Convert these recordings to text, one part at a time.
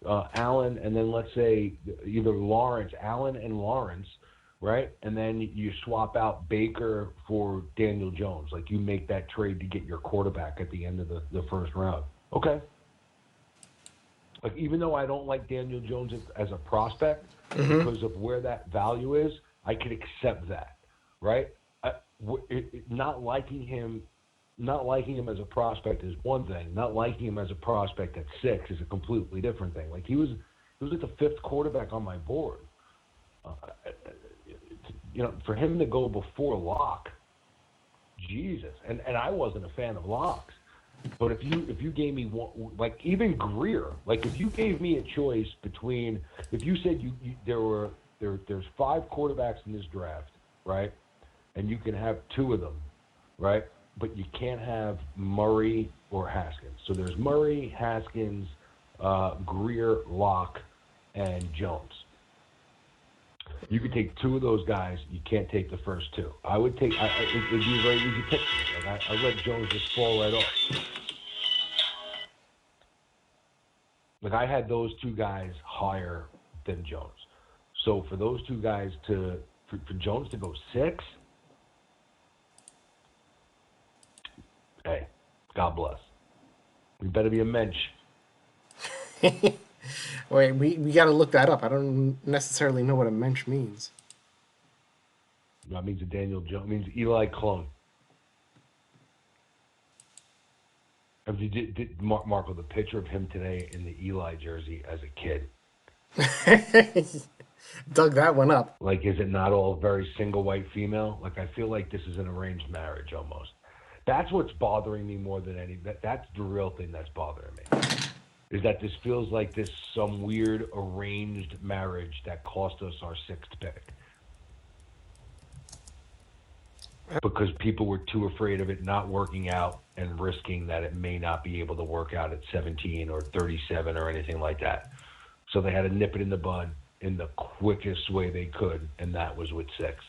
Allen, and then let's say either Lawrence, Allen and Lawrence, right? And then you swap out Baker for Daniel Jones. Like you make that trade to get your quarterback at the end of the first round. Okay. Like even though I don't like Daniel Jones as a prospect because of where that value is, I can accept that, right? Not liking him as a prospect is one thing. Not liking him as a prospect at 6 is a completely different thing. Like he was like the 5th quarterback on my board. For him to go before Locke, Jesus, and I wasn't a fan of Locke's. But if you gave me one, like even Greer, like if you gave me a choice between, if you said there's 5 quarterbacks in this draft, right, and you can have 2 of them, right, but you can't have Murray or Haskins. So there's Murray, Haskins, Greer, Locke, and Jones. You could take 2 of those guys. You can't take the first 2. I would take. It'd be a very easy pick for me. Like I let Jones just fall right off. Like I had those 2 guys higher than Jones. So for those 2 guys for Jones to go 6, hey, God bless. We better be a mensch. Wait, we got to look that up. I don't necessarily know what a mensch means. That means a Daniel Jones. It means Eli clone. If you did Marco, the picture of him today in the Eli jersey as a kid. Dug that one up. Like, is it not all very single white female? Like, I feel like this is an arranged marriage almost. That's what's bothering me more than anything. That's the real thing that's bothering me. Is that this feels like this some weird arranged marriage that cost us our 6th pick. Because people were too afraid of it not working out and risking that it may not be able to work out at 17 or 37 or anything like that. So they had to nip it in the bud in the quickest way they could, and that was with 6.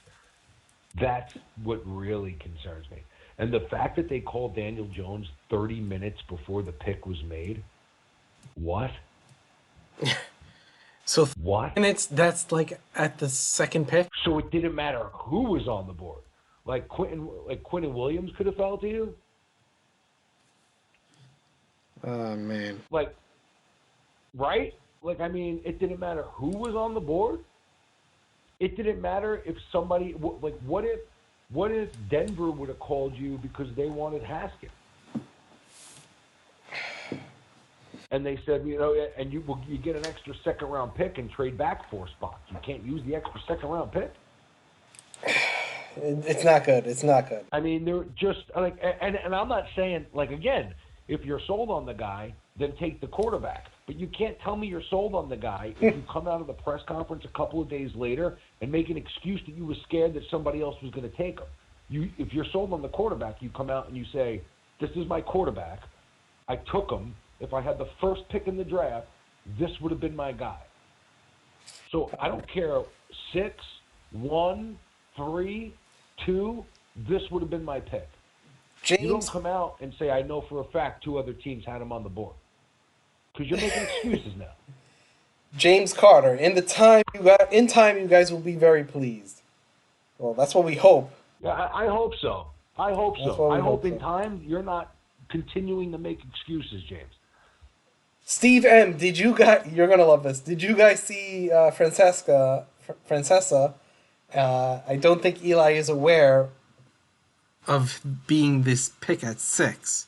That's what really concerns me. And the fact that they called Daniel Jones 30 minutes before the pick was made, what? So what? Minutes, that's like at the 2nd pick? So it didn't matter who was on the board. Like Quentin Williams could have fell to you? Oh, man. Like, right? Like, I mean, it didn't matter who was on the board. It didn't matter if somebody, like, what if Denver would have called you because they wanted Haskins? And they said, and you get an extra 2nd-round pick and trade back 4 spots. You can't use the extra 2nd-round pick. It's not good. It's not good. I mean, they're just like, and I'm not saying, like, again, if you're sold on the guy, then take the quarterback. But you can't tell me you're sold on the guy if you come out of the press conference a couple of days later and make an excuse that you were scared that somebody else was going to take him. If you're sold on the quarterback, you come out and you say, this is my quarterback. I took him. If I had the 1st pick in the draft, this would have been my guy. So I don't care, 6, 1, 3, 2, this would have been my pick. James, you don't come out and say, I know for a fact 2 other teams had him on the board. Because you're making excuses now. James Carter, in time, you guys will be very pleased. Well, that's what we hope. Yeah, I hope so. I hope in time you're not continuing to make excuses, James. Steve M, you're going to love this. Did you guys see Francesa? I don't think Eli is aware of being this pick at 6.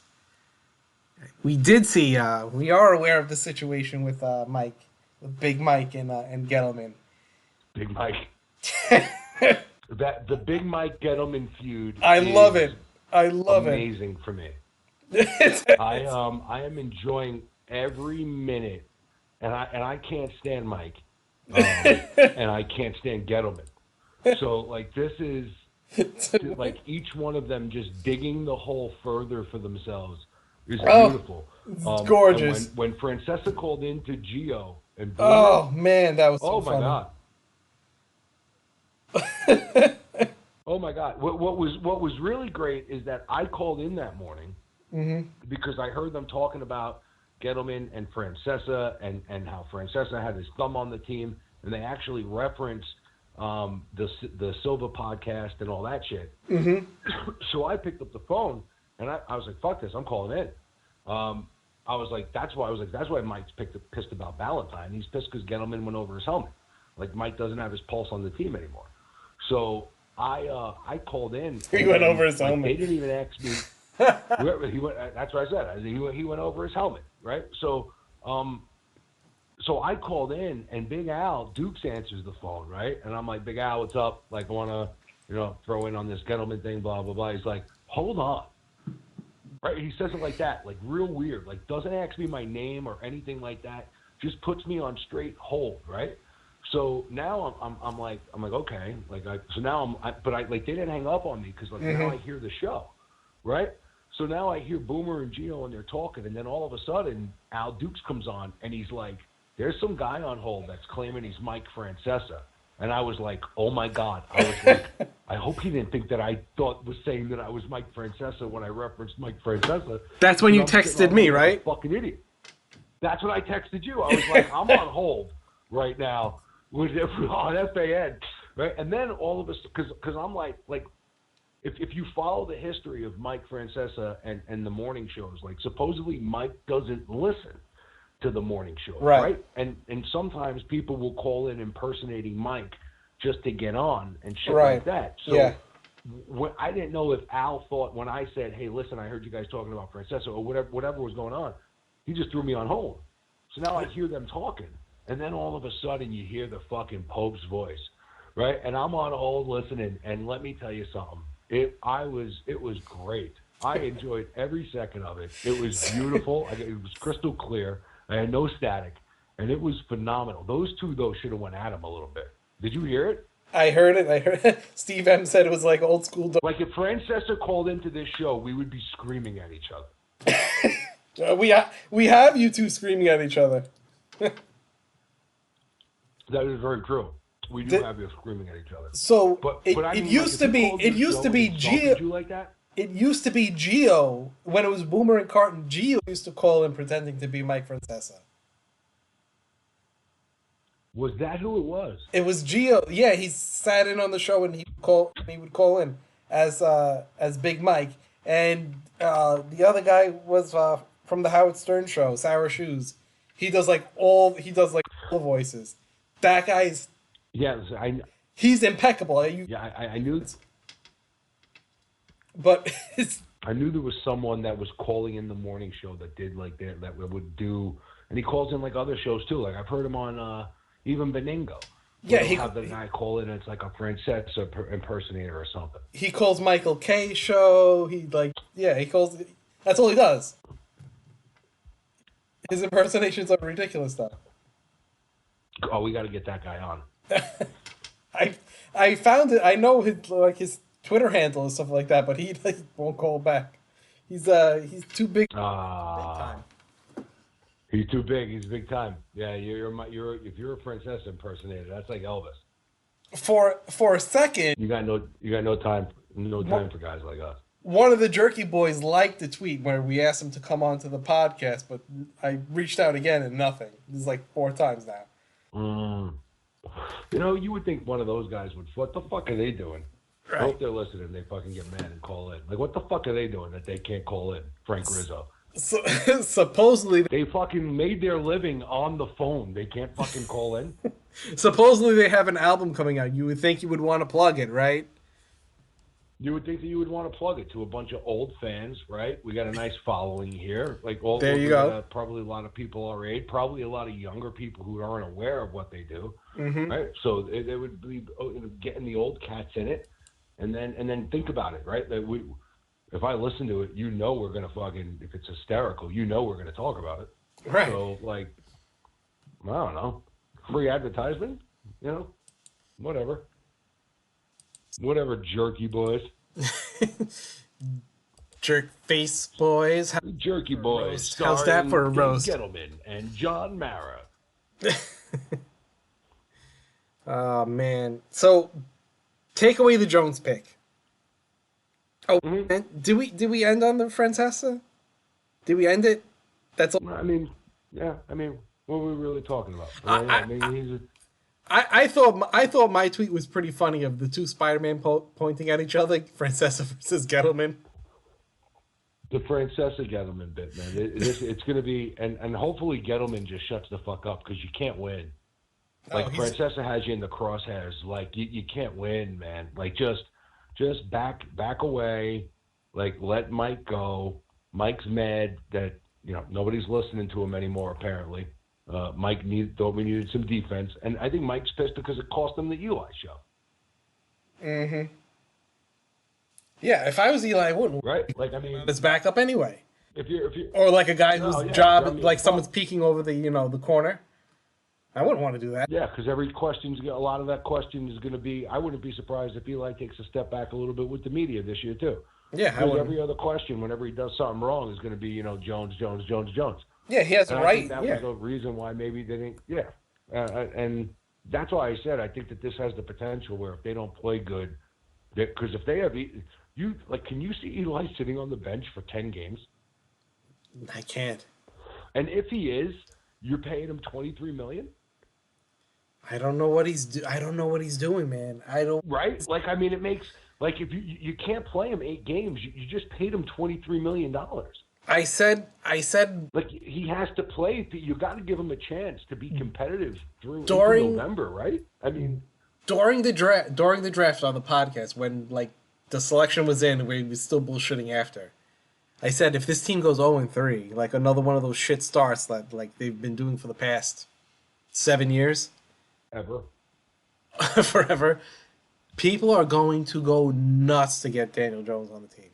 We did see, we are aware of the situation with Mike, with Big Mike and Gettleman. Big Mike. The Big Mike Gettleman feud. I love it. Amazing for me. I am enjoying every minute, and I can't stand Mike, and I can't stand Gettleman. So like this is like each one of them just digging the hole further for themselves is beautiful. It's gorgeous. When Francesa called into Gio and Boomer, man, that was so funny. Oh my God! What was really great is that I called in that morning because I heard them talking about Gettleman and Francesa, and how Francesa had his thumb on the team, and they actually referenced the Silva podcast and all that shit. Mm-hmm. So I picked up the phone and I was like, "Fuck this! I'm calling in." I was like, "That's why Mike's pissed about Valentine. He's pissed because Gettleman went over his helmet. Like Mike doesn't have his pulse on the team anymore." So I called in. He went over his helmet. They didn't even ask me. He went. That's what I said. He went over his helmet, right? So so I called in, and Big Al Dukes answers the phone, right? And I'm like, "Big Al, what's up? Like, I want to, throw in on this Gettleman thing, blah blah blah." He's like, "Hold on." Right? He says it like that, like real weird. Like doesn't ask me my name or anything like that. Just puts me on straight hold, right? So now I'm like okay, so now they didn't hang up on me because now I hear the show, right? So now I hear Boomer and Gio and they're talking, and then all of a sudden Al Dukes comes on and he's like, "There's some guy on hold that's claiming he's Mike Francesa," and I was like, "Oh my God!" I was like, I hope he didn't think that I was saying that I was Mike Francesa when I referenced Mike Francesa. That's when you texted me, right? Fucking idiot. That's when I texted you. I was like, I'm on hold right now on FAN, right? And then all of us, because I'm like, if you follow the history of Mike Francesa and the morning shows, like supposedly Mike doesn't listen to the morning show, right? And sometimes people will call in impersonating Mike just to get on and shit like that. So I didn't know if Al thought when I said, "Hey, listen, I heard you guys talking about Francesa," or whatever was going on, he just threw me on hold. So now I hear them talking. And then all of a sudden you hear the fucking Pope's voice, right? And I'm on hold listening, and let me tell you something. It was great. I enjoyed every second of it. It was beautiful. It was crystal clear. I had no static, and it was phenomenal. Those two, though, should have went at him a little bit. Did you hear it? I heard it. Steve M said it was like old school. Like if Francesa called into this show, we would be screaming at each other. We have you two screaming at each other. That is very true. We do have you screaming at each other. So, it used to be Gio. Like that? It used to be Gio when it was Boomer and Carton. Gio used to call in pretending to be Mike Francesa. Was that who it was? It was Gio. Yeah, he sat in on the show and he would call in as Big Mike, and the other guy was from the Howard Stern show, Sour Shoes. He does all the voices. That guy's he's impeccable. I knew. But I knew there was someone that was calling in the morning show that did that would do, and he calls in like other shows too. Like I've heard him on even Beningo. Yeah, he have the guy call in. And it's like a Francesa impersonator or something. He calls Michael K show. He calls. That's all he does. His impersonations are ridiculous stuff. Oh, we got to get that guy on. I found it. I know his Twitter handle and stuff like that, but he won't call back. He's too big. Big time. He's too big. He's big time. Yeah, if you're a Francesa impersonator, that's like Elvis. For a second, you got no time for guys like us. One of the Jerky Boys liked the tweet where we asked him to come on to the podcast, but I reached out again and nothing. This is like 4 times now. You would think one of those guys would. What the fuck are they doing? Right. I hope they're listening. They fucking get mad and call in. Like, what the fuck are they doing that they can't call in? Frank Rizzo. So, supposedly they fucking made their living on the phone. They can't fucking call in. Supposedly they have an album coming out. You would think you would want to plug it, right? You would think that you would want to plug it to a bunch of old fans, right? We got a nice following here. There you go. Probably a lot of people our age, probably a lot of younger people who aren't aware of what they do, mm-hmm. right? So they would be getting the old cats in it, and then think about it, right? That if I listen to it, we're gonna fucking, if it's hysterical, we're gonna talk about it, right? So I don't know, free advertisement, whatever. Whatever, Jerky Boys. Jerk face boys. Jerky Boys. How's that for a roast? Gettleman and John Mara. Oh man! So take away the Jones pick. Oh, mm-hmm. Did we end on the Francesa? Did we end it? That's all. I mean, Yeah, I mean, what are we really talking about? I, I mean, he's I thought my tweet was pretty funny of the two Spider-Man pointing at each other, Francesa versus Gettleman. the Francesa Gettleman bit, man. It's going to be, and hopefully Gettleman just shuts the fuck up because you can't win. No, Like Francesa has you in the crosshairs. Like you can't win, man. Like just back away. Like let Mike go. Mike's mad that nobody's listening to him anymore. Apparently, Mike thought we needed some defense, and I think Mike's pissed because it cost him the Eli show. Mm-hmm. Yeah, if I was Eli, I wouldn't. Right? Like I mean, It's backup anyway. if you Or like a guy whose job, I mean, like someone's peeking over the corner. I wouldn't want to do that. yeah, because a lot of that question is going to be. I wouldn't be surprised if Eli takes a step back a little bit with the media this year too. Yeah, Because every other question, whenever he does something wrong, is going to be Jones. Yeah, he has a And I right. think that was the reason why maybe they didn't. Yeah, and that's why I said I think that this has the potential where if they don't play good, because if they have can you see Eli sitting on the bench for 10 games? I can't. And if he is, you're paying him $23 million. I don't know what I don't know what he's doing, man. I don't. Right? Like I mean, it makes like if you can't play him 8 games, you just paid him $23 million. I said. Like he has to play. You got to give him a chance to be competitive through into November, right? I mean, during the draft on the podcast when like the selection was in, where he was still bullshitting after. I said if this team goes 0-3, like another one of those shit starts that like they've been doing for the past 7 years, ever, forever, people are going to go nuts to get Daniel Jones on the team.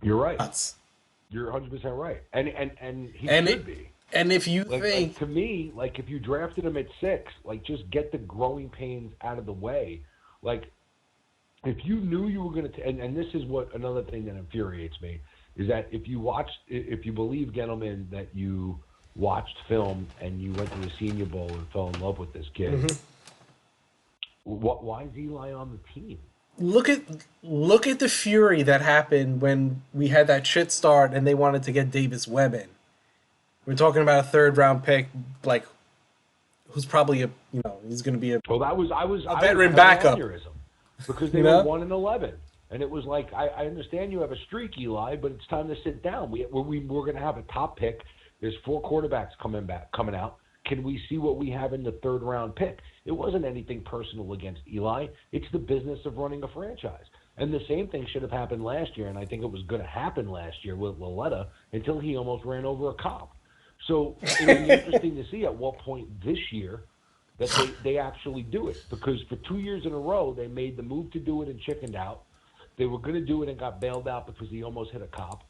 You're right. Nuts. You're 100% right, and he should be. And if you like, to me, like if you drafted him at 6, like just get the growing pains out of the way. Like if you knew you were going to, and this is what another thing that infuriates me is that if you believe Gettleman that you watched film and you went to the Senior Bowl and fell in love with this kid, why is Eli on the team? Look at the fury that happened when we had that shit start and they wanted to get Davis Webb in. We're talking about a 3rd round pick, like who's probably he's going to be a veteran backup because they were 1-11, and it was like I understand you have a streak, Eli, but it's time to sit down. We're going to have a top pick. There's 4 quarterbacks coming out. Can we see what we have in the 3rd round pick? It wasn't anything personal against Eli. It's the business of running a franchise. And the same thing should have happened last year, and I think it was going to happen last year with Laletta until he almost ran over a cop. So it would be interesting to see at what point this year that they actually do it. Because for 2 years in a row, they made the move to do it and chickened out. They were going to do it and got bailed out because he almost hit a cop.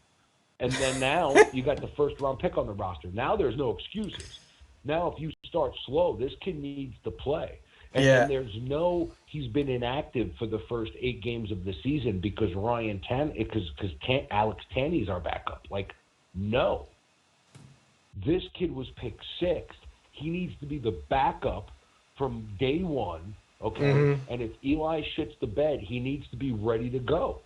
And then now you got the 1st round pick on the roster. Now there's no excuses. Now, if you start slow, this kid needs to play. And there's he's been inactive for the first 8 games of the season because Alex Tanney's our backup. Like, no. This kid was picked 6th. He needs to be the backup from day one, okay? Mm-hmm. And if Eli shits the bed, he needs to be ready to go.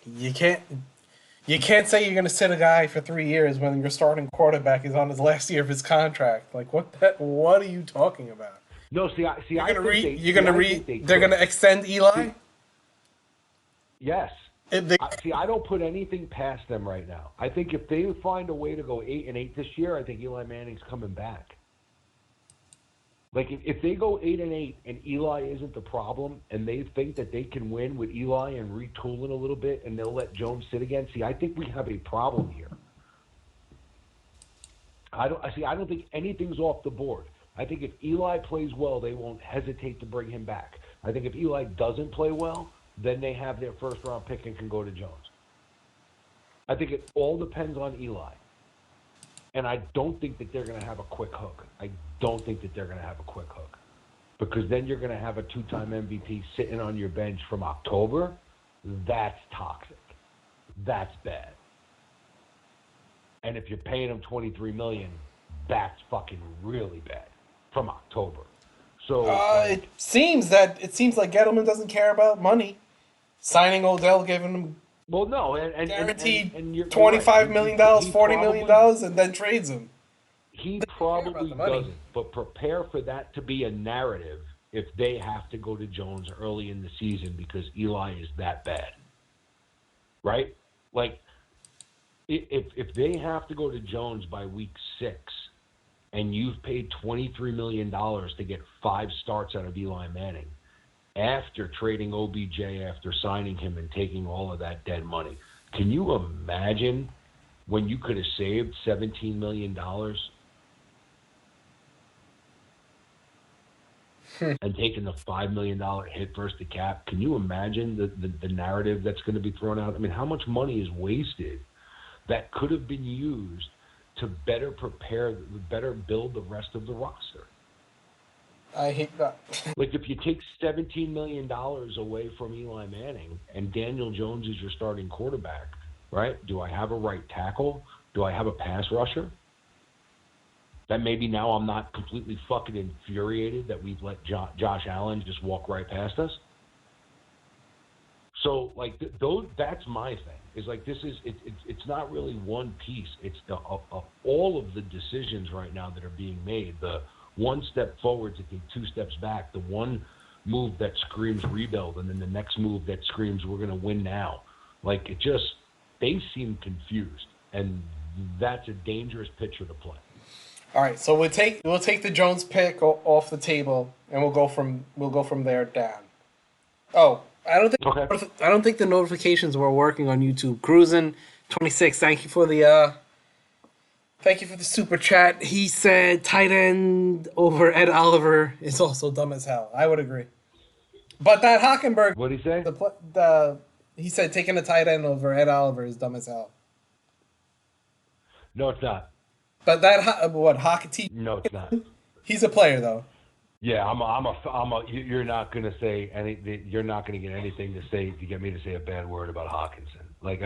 You can't say you're going to sit a guy for 3 years when your starting quarterback is on his last year of his contract. Like, what are you talking about? No, they're going to extend Eli? Yes. I don't put anything past them right now. I think if they find a way to go 8-8 this year, I think Eli Manning's coming back. Like, if they go 8-8 and Eli isn't the problem, and they think that they can win with Eli and retool it a little bit, and they'll let Jones sit again, I think we have a problem here. I don't think anything's off the board. I think if Eli plays well, they won't hesitate to bring him back. I think if Eli doesn't play well, then they have their 1st round pick and can go to Jones. I think it all depends on Eli. And I don't think that they're going to have a quick hook. Because then you're going to have a 2-time MVP sitting on your bench from October. That's toxic. That's bad. And if you're paying him $23 million, that's fucking really bad from October. So it seems like Gettleman doesn't care about money. Signing Odell, giving him Well, no, Guaranteed and you're right. $25 million, He $40 million, and then trades him. he Care about probably the money. doesn't. But prepare for that to be a narrative if they have to go to Jones early in the season because Eli is that bad, right? Like if they have to go to Jones by week 6, and you've paid $23 million to get 5 starts out of Eli Manning after trading OBJ, after signing him and taking all of that dead money. Can you imagine when you could have saved $17 million and taken the $5 million hit versus the cap? Can you imagine the narrative that's going to be thrown out? I mean, how much money is wasted that could have been used to better build the rest of the roster? I hate that. Like, if you take $17 million away from Eli Manning and Daniel Jones is your starting quarterback, right? Do I have a right tackle? Do I have a pass rusher? That maybe now I'm not completely fucking infuriated that we've let Josh Allen just walk right past us. So, like, that's my thing. Is like, it's not really one piece. It's all of the decisions right now that are being made. The one step forward to take 2 steps back. The one move that screams rebuild, and then the next move that screams we're going to win now. Like, they seem confused, and that's a dangerous picture to play. All right, so we'll take the Jones pick off the table, and we'll go from there down. Oh, I don't think the notifications were working on YouTube. Cruising 26. Thank you for the super chat. He said tight end over Ed Oliver is also dumb as hell. I would agree. But that Hockenberg. What did he say? He said taking a tight end over Ed Oliver is dumb as hell. No, it's not. But that Hockey? No, it's not. He's a player though. Yeah, you're not gonna say anything. You're not gonna get anything to say to get me to say a bad word about Hockenson. Like,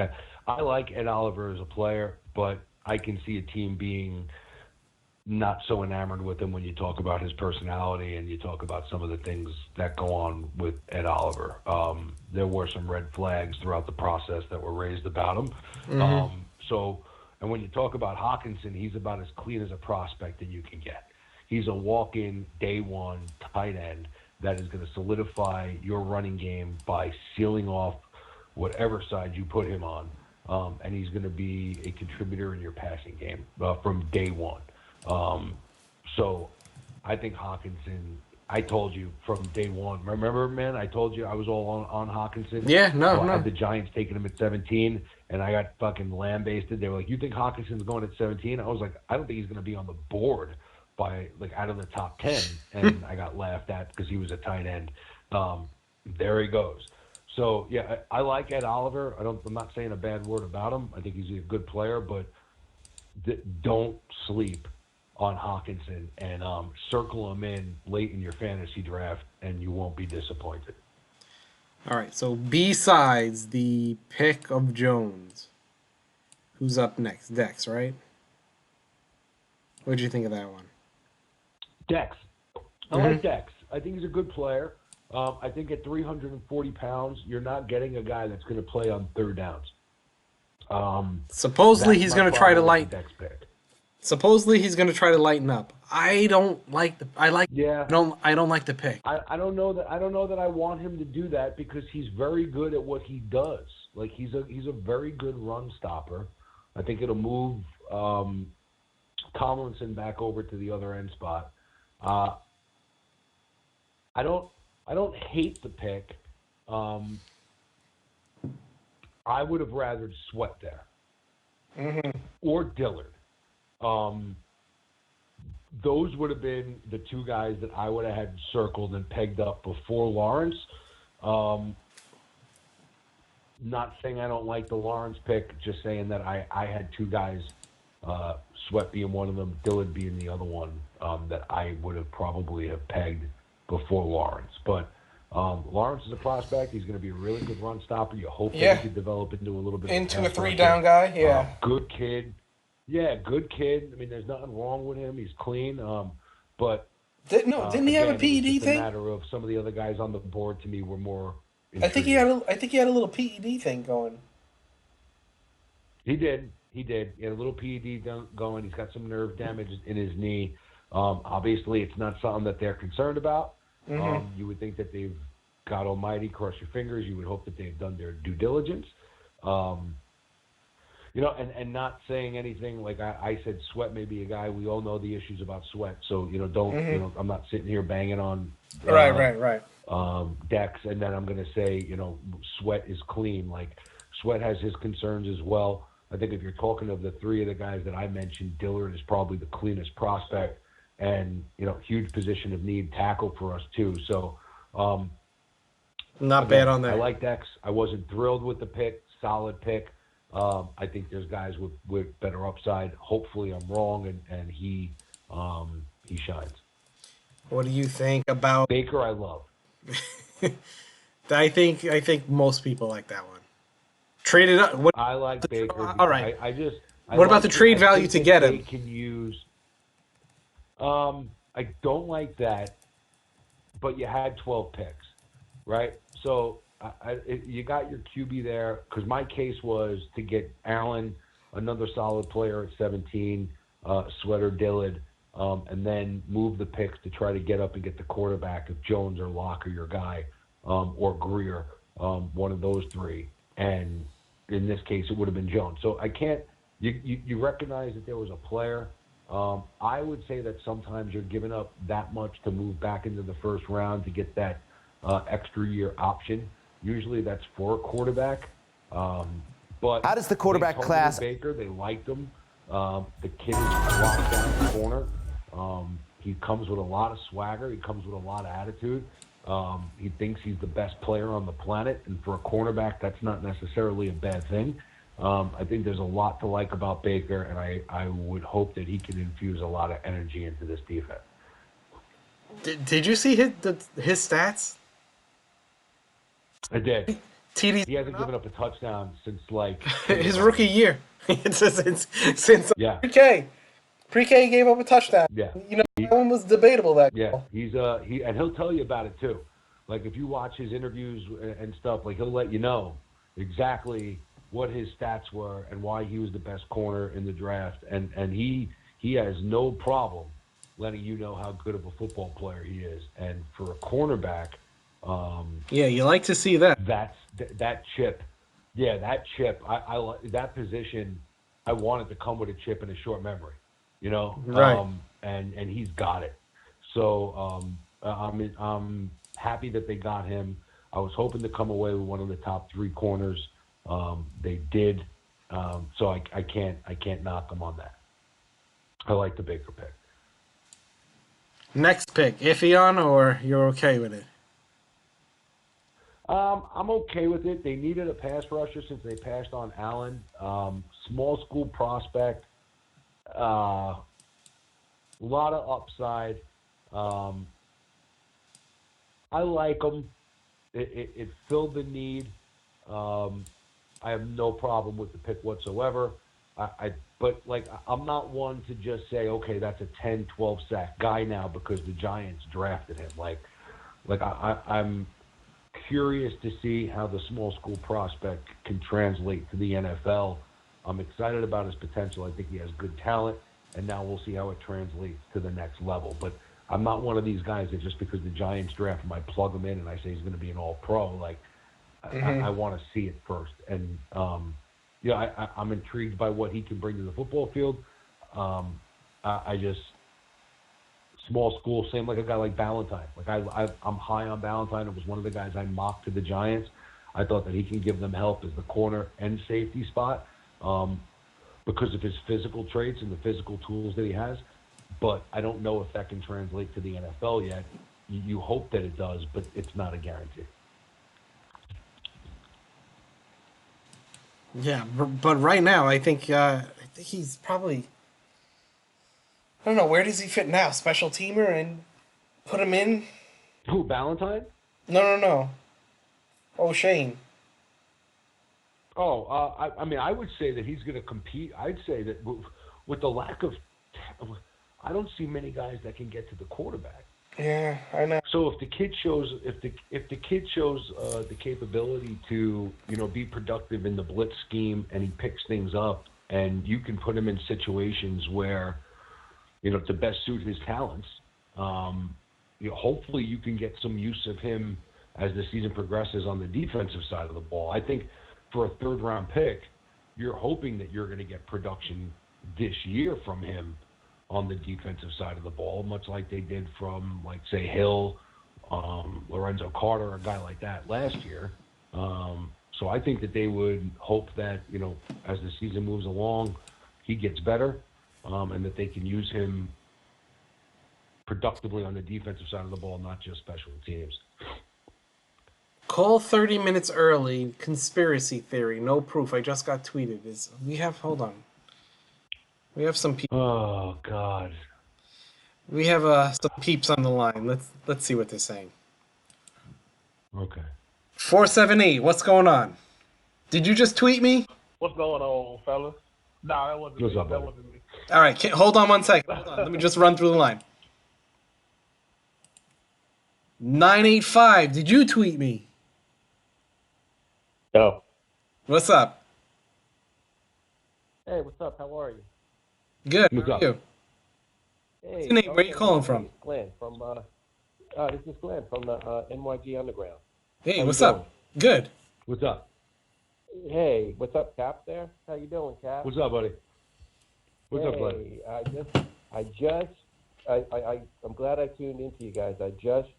I like Ed Oliver as a player, but I can see a team being not so enamored with him when you talk about his personality and you talk about some of the things that go on with Ed Oliver. There were some red flags throughout the process that were raised about him. Mm-hmm. And when you talk about Hockenson, he's about as clean as a prospect that you can get. He's a walk-in, day one tight end that is going to solidify your running game by sealing off whatever side you put him on. And he's going to be a contributor in your passing game from day one. So I think Hockenson, I told you from day one. Remember, man, I told you I was all on Hockenson? Yeah, no. I had the Giants taking him at 17, and I got fucking lambasted. They were like, you think Hawkinson's going at 17? I was like, I don't think he's going to be on the board by, like, out of the top 10. And I got laughed at because he was a tight end. There he goes. So, yeah, I like Ed Oliver. I'm not saying a bad word about him. I think he's a good player, but don't sleep on Hockenson and circle him in late in your fantasy draft, and you won't be disappointed. All right, so besides the pick of Jones, who's up next? Dex, right? What did you think of that one? Dex. I like Dex. I think he's a good player. I think at 340 pounds, you're not getting a guy that's going to play on third downs. Supposedly he's going to try to lighten. Dex pick. Supposedly he's going to try to lighten up. I don't like the. I don't like the pick. I don't know that I want him to do that because he's very good at what he does. Like, he's a very good run stopper. I think it'll move Tomlinson back over to the other end spot. I don't hate the pick. I would have rather Sweat there. Mm-hmm. Or Dillard. Those would have been the two guys that I would have had circled and pegged up before Lawrence. Not saying I don't like the Lawrence pick, just saying that I had two guys, Sweat being one of them, Dillard being the other one, that I would have probably have pegged before Lawrence. But Lawrence is a prospect. He's going to be a really good run stopper. You hope that he could develop into a little bit into of a 3-down guy. Yeah, good kid. Yeah, good kid. I mean, there's nothing wrong with him. He's clean. But didn't he have a PED thing? thing? A matter of some of the other guys on the board to me were more. I think he had a little PED thing going. He did. He did. He had a little PED going. He's got some nerve damage in his knee. Obviously, it's not something that they're concerned about. Mm-hmm. You would think that they've, God Almighty, cross your fingers. You would hope that they've done their due diligence. And not saying anything like I said, Sweat may be a guy. We all know the issues about Sweat. So, don't, Mm-hmm. I'm not sitting here banging on Right. Dex, and then I'm going to say, Sweat is clean. Like, Sweat has his concerns as well. I think if you're talking of the three of the guys that I mentioned, Dillard is probably the cleanest prospect, and huge position of need tackle for us too. So, Not again, bad on that. I like Dex. I wasn't thrilled with the pick. Solid pick. I think there's guys with better upside. Hopefully, I'm wrong, and he shines. What do you think about Baker? I love. I think most people like that one. Traded up. What? I like Baker All because right. I What about like the it. trade I value think to that get they him? can use. I don't like that, but you had 12 picks, right? So you got your QB there because my case was to get Allen, another solid player at 17, Sweater Dillard, and then move the picks to try to get up and get the quarterback if Jones or Locke are your guy, or Greer, one of those three. And in this case, it would have been Jones. So I can't. You recognize that there was a player. I would say that sometimes you're giving up that much to move back into the first round to get that extra year option. Usually that's for a quarterback. But how does the quarterback class? Baker, they liked him. The kid is locked down the corner. He comes with a lot of swagger. He comes with a lot of attitude. He thinks he's the best player on the planet, and for a cornerback, that's not necessarily a bad thing. I think there's a lot to like about Baker, and I would hope that he can infuse a lot of energy into this defense. Did you see his stats? I did. TDs. He hasn't given up a touchdown since his rookie year. since yeah. pre-K. Pre-K gave up a touchdown. Yeah. That one was debatable. That yeah. And he'll tell you about it too. Like if you watch his interviews and stuff, like he'll let you know exactly what his stats were and why he was the best corner in the draft, and he has no problem letting you know how good of a football player he is. And for a cornerback, you like to see that. That chip. Yeah, that chip. I that position. I want it to come with a chip and a short memory. Right. And he's got it. So I'm happy that they got him. I was hoping to come away with one of the top three corners. They did. So I can't knock them on that. I like the Baker pick. Next pick, iffy on, or you're okay with it? I'm okay with it. They needed a pass rusher since they passed on Allen. Small school prospect. A lot of upside. I like him. It filled the need. I have no problem with the pick whatsoever. But I'm not one to just say, okay, that's a 10, 12 sack guy now because the Giants drafted him. I'm curious to see how the small school prospect can translate to the NFL. I'm excited about his potential. I think he has good talent, and now we'll see how it translates to the next level. But I'm not one of these guys that just because the Giants draft him, I plug him in and I say he's going to be an all-pro. I want to see it first. And, I'm intrigued by what he can bring to the football field. Small school, same like a guy like Ballantyne. I'm high on Ballantyne. It was one of the guys I mocked to the Giants. I thought that he can give them help as the corner and safety spot because of his physical traits and the physical tools that he has. But I don't know if that can translate to the NFL yet. You hope that it does, but it's not a guarantee. Yeah, but right now I think he's probably. I don't know, where does he fit now? Special teamer and put him in? Who, Ballantyne? No. Oh, Shane. Oh, I would say that he's going to compete. I'd say that with the lack of, I don't see many guys that can get to the quarterback. Yeah, I know. So if the kid shows the capability to be productive in the blitz scheme and he picks things up and you can put him in situations where to best suit his talents, hopefully you can get some use of him as the season progresses on the defensive side of the ball. I think for a third round pick, you're hoping that you're going to get production this year from him on the defensive side of the ball, much like they did from, like, say, Hill, Lorenzo Carter, a guy like that last year. So I think that they would hope that, as the season moves along, he gets better, and that they can use him productively on the defensive side of the ball, not just special teams. Call 30 minutes early. Conspiracy theory. No proof. I just got tweeted. Hold on. We have some people. Oh, God. We have some peeps on the line. Let's see what they're saying. Okay. 478. What's going on? Did you just tweet me? What's going on, fellas? Nah, that wasn't me. That wasn't me. All right. Hold on one second. Hold on. Let me just run through the line. 985. Did you tweet me? No. What's up? Hey, what's up? How are you? Good. What's How are up? you? Hey, What's your name? Where you calling from? This is Glenn from this is Glenn from the NYG Underground. Hey, How what's you up? Good. What's up? Hey, what's up, Cap? There, how you doing, Cap? What's up, buddy? What's up, bud? I'm glad I tuned into you guys. I just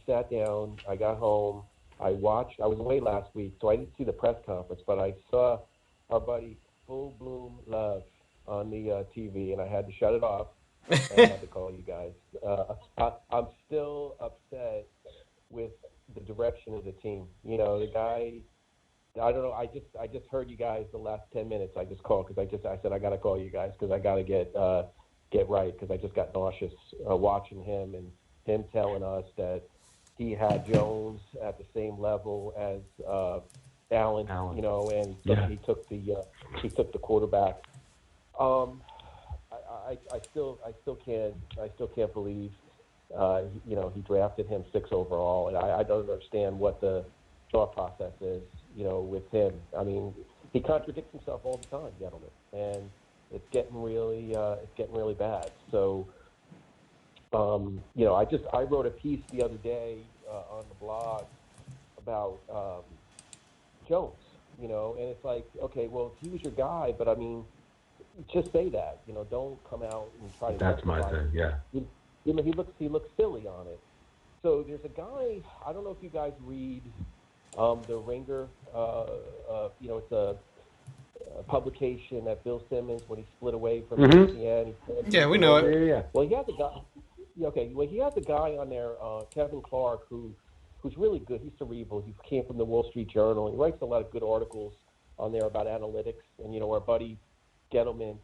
sat down. I got home. I was away last week, so I didn't see the press conference, but I saw our buddy Full Bloom Love on the TV, and I had to shut it off. And I had to call you guys. I'm still upset with the direction of the team. The guy. I don't know. I just heard you guys the last 10 minutes. I just called because I said I got to call you guys because I got to get right because I just got nauseous watching him and him telling us that he had Jones at the same level as Allen. And he took the quarterback. I still can't believe he drafted him 6 overall, and I don't understand what the thought process is, with him. I mean, he contradicts himself all the time, gentlemen, and it's getting really bad. So, I wrote a piece the other day on the blog about Jones, and it's like, okay, well, he was your guy, but I mean, just say that, don't come out and try to. That's my thing, yeah. He looks silly on it. So there's a guy, I don't know if you guys read the Ringer. It's a publication that Bill Simmons, when he split away from ESPN. Yeah, we know it. Yeah. Well, he had the guy. Okay. Well, he had the guy on there, Kevin Clark, who's really good. He's cerebral. He came from the Wall Street Journal. He writes a lot of good articles on there about analytics. And our buddy Gettleman,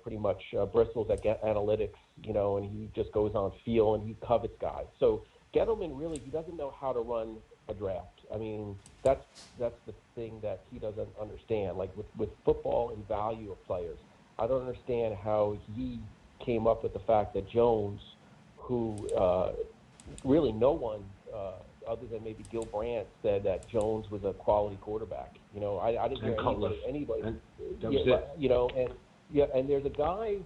pretty much bristles at analytics. And he just goes on feel and he covets guys. So Gettleman really, he doesn't know how to run a draft. I mean, that's the thing that he doesn't understand. Like with football and value of players, I don't understand how he came up with the fact that Jones, who really no one other than maybe Gil Brandt said that Jones was a quality quarterback. I didn't hear anybody. And there's a guy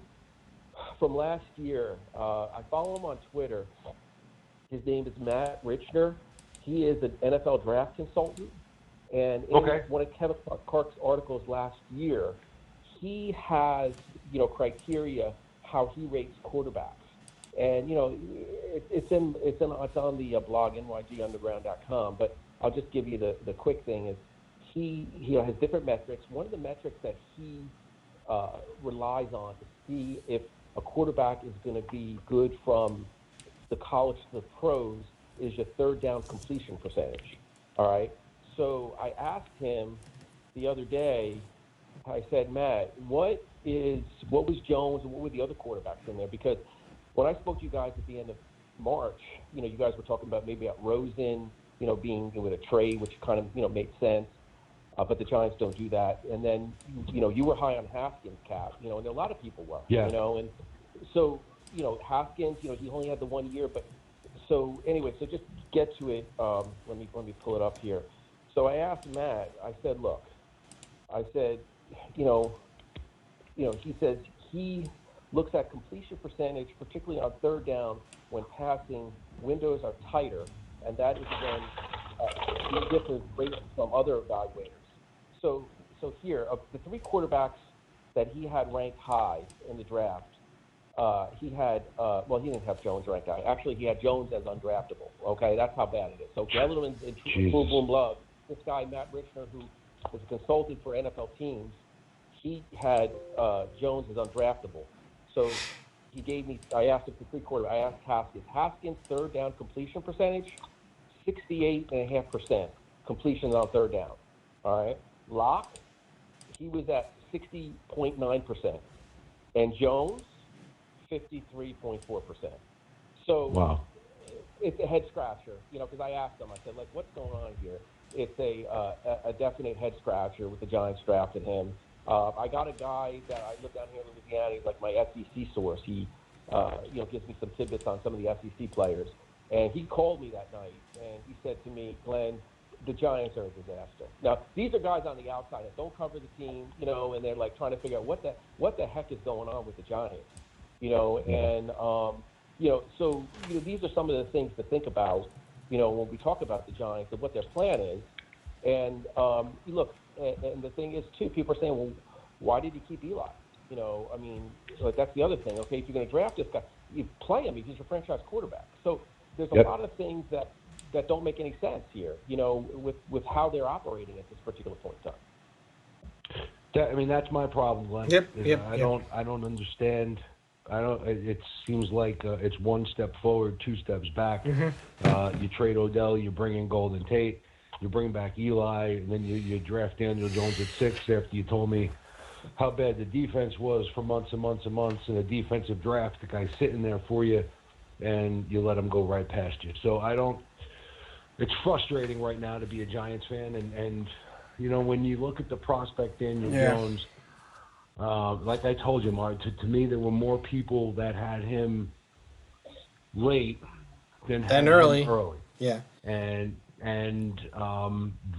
from last year. I follow him on Twitter. His name is Matt Richner. He is an NFL draft consultant, and in one of Kevin Clark's articles last year, he has criteria how he rates quarterbacks, and it's on the blog nygunderground.com. But I'll just give you the quick thing is he has different metrics. One of the metrics that he relies on to see if a quarterback is going to be good from the college to the pros is your third down completion percentage. All right. So I asked him the other day, I said, Matt, what was Jones and what were the other quarterbacks in there? Because when I spoke to you guys at the end of March, you guys were talking about maybe at Rosen, being with a trade, which kind of, made sense. But the Giants don't do that. And then, you were high on Haskins, Cap, and a lot of people were, yeah. And so Haskins, he only had the 1 year, but so anyway, so just get to it. Let me pull it up here. So I asked Matt. I said, look, I said, he says he looks at completion percentage, particularly on third down when passing. Windows are tighter, and that is when he differs greatly from other evaluators. So here, of the 3 quarterbacks that he had ranked high in the draft, he had, he didn't have Jones ranked high. Actually, he had Jones as undraftable. Okay, that's how bad it is. So Gentlemen in Boom Boom Love, this guy, Matt Richner, who was a consultant for NFL teams, he had Jones as undraftable. So he gave me, I asked him for 3 quarterbacks. I asked Haskins. Haskins' third down completion percentage, 68.5% completions on third down. All right. Locke, he was at 60.9%. And Jones, 53.4%. So wow. It's a head scratcher, because I asked him, I said, like, what's going on here? It's a definite head scratcher with the Giants drafting him. I got a guy that I live down here in Louisiana. He's like my SEC source. He, gives me some tidbits on some of the SEC players. And he called me that night, and he said to me, Glenn, the Giants are a disaster. Now, these are guys on the outside that don't cover the team, and they're like trying to figure out what the heck is going on with the Giants, and so these are some of the things to think about, when we talk about the Giants and what their plan is. And look, and the thing is too, people are saying, well, why did he keep Eli? That's the other thing. Okay, if you're going to draft this guy, you play him. He's your franchise quarterback. So there's a lot of things that don't make any sense here, with how they're operating at this particular point in time. That's my problem, Glenn. I don't understand. It seems like it's 1 step forward, 2 steps back. You trade Odell, you bring in Golden Tate, you bring back Eli, and then you draft Daniel Jones at 6 after you told me how bad the defense was for months and months and months in a defensive draft. The guy's sitting there for you, and you let him go right past you. So it's frustrating right now to be a Giants fan, and when you look at the prospect Daniel Jones, like I told you, Mark, to me there were more people that had him late than early. Him early. Yeah. And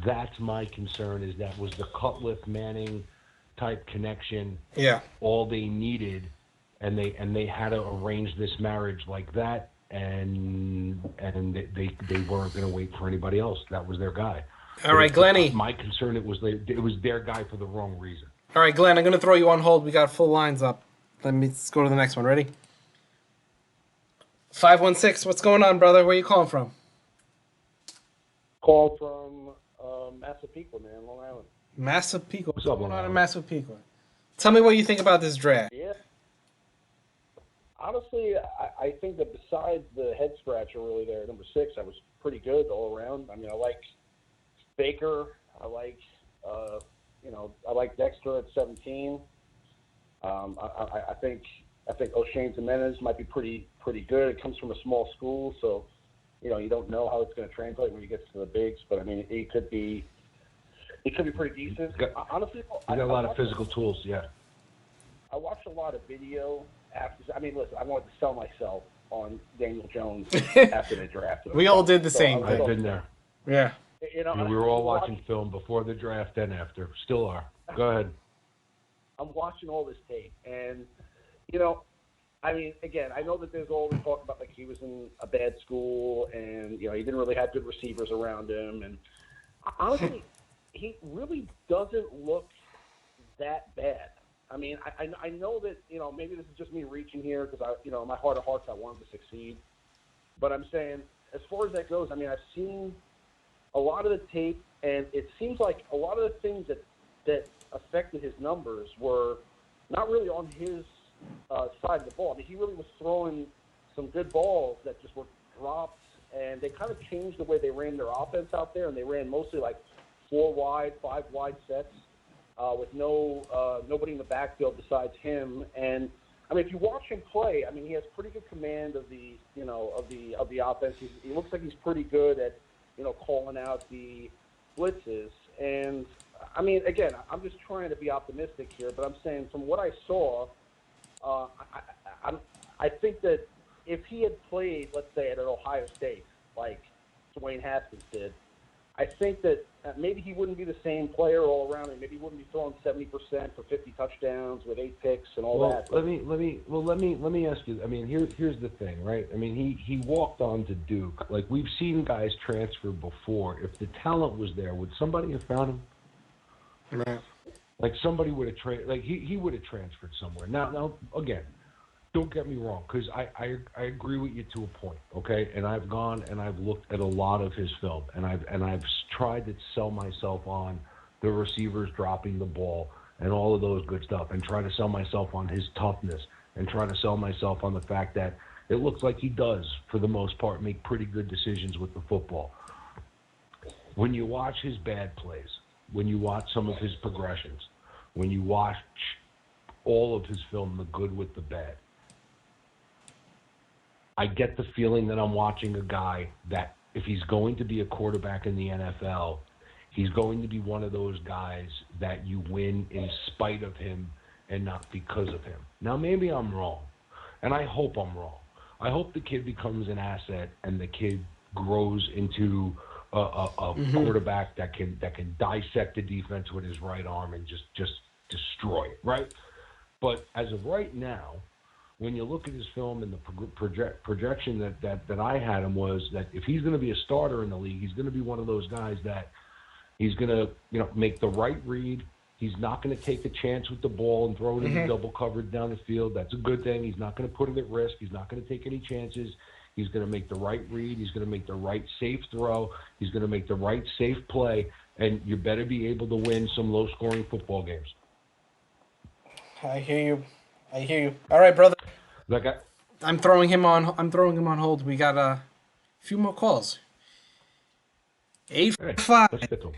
that's my concern, is that was the Cutcliffe Manning type connection. Yeah. All they needed, and they had to arrange this marriage like that, and they weren't going to wait for anybody else. That was their guy. All right, Glenny. My concern, it was their guy for the wrong reason. All right, Glenn, I'm going to throw you on hold. We got full lines up. Let's go to the next one. Ready? 516, what's going on, brother? Where you calling from? Call from Massapequa, man, Long Island. Massapequa. What's up, going on Long in Island? Massapequa? Tell me what you think about this draft. Yeah. Honestly, I think that besides the head scratcher really there at number 6, I was pretty good all around. I like Baker. I like Dexter at 17. I think O'Shane Jimenez might be pretty good. It comes from a small school, so you don't know how it's going to translate when you get to the bigs. But it could be pretty decent. Honestly, you got a lot of physical tools. Yeah. I watched a lot of video after. Listen, I wanted to sell myself on Daniel Jones after the draft. We all did the same thing. I've been there. Yeah. We were all watching film before the draft and after. Still are. Go ahead. I'm watching all this tape, and again, I know that there's all the talk about like he was in a bad school, and he didn't really have good receivers around him, and honestly, he really doesn't look that bad. I know that maybe this is just me reaching here because in my heart of hearts I want him to succeed, but I'm saying as far as that goes, I've seen a lot of the tape, and it seems like a lot of the things that affected his numbers were not really on his side of the ball. He really was throwing some good balls that just were dropped, and they kind of changed the way they ran their offense out there, and they ran mostly like 4 wide, 5 wide sets with nobody in the backfield besides him. And if you watch him play, he has pretty good command of the of the offense. He looks like he's pretty good at calling out the blitzes. And again, I'm just trying to be optimistic here, but I'm saying from what I saw, I think that if he had played, let's say, at an Ohio State, like Dwayne Haskins did, I think that maybe he wouldn't be the same player all around, and maybe he wouldn't be throwing 70% for 50 touchdowns with 8 picks and all that. Let me ask you. I mean, here's the thing, right? I mean, he walked on to Duke. Like, we've seen guys transfer before. If the talent was there, would somebody have found him? Right. Like, somebody would have he would have transferred somewhere. Now again, don't get me wrong, because I agree with you to a point, okay? And I've gone and I've looked at a lot of his film, and I've tried to sell myself on the receivers dropping the ball and all of those good stuff, and try to sell myself on his toughness, and try to sell myself on the fact that it looks like he does, for the most part, make pretty good decisions with the football. When you watch his bad plays, when you watch some of his progressions, when you watch all of his film, the good with the bad, I get the feeling that I'm watching a guy that, if he's going to be a quarterback in the NFL, he's going to be one of those guys that you win in spite of him and not because of him. Now, maybe I'm wrong, and I hope I'm wrong. I hope the kid becomes an asset and the kid grows into a quarterback that can dissect the defense with his right arm and just destroy it, right? But as of right now, when you look at his film and the projection that I had him, was that if he's going to be a starter in the league, he's going to be one of those guys that he's going to make the right read. He's not going to take a chance with the ball and throw it in the double coverage down the field. That's a good thing. He's not going to put it at risk. He's not going to take any chances. He's going to make the right read. He's going to make the right safe throw. He's going to make the right safe play. And you better be able to win some low-scoring football games. I hear you. All right, brother. Like I'm throwing him on hold. We got a few more calls. 845. Let's get to him.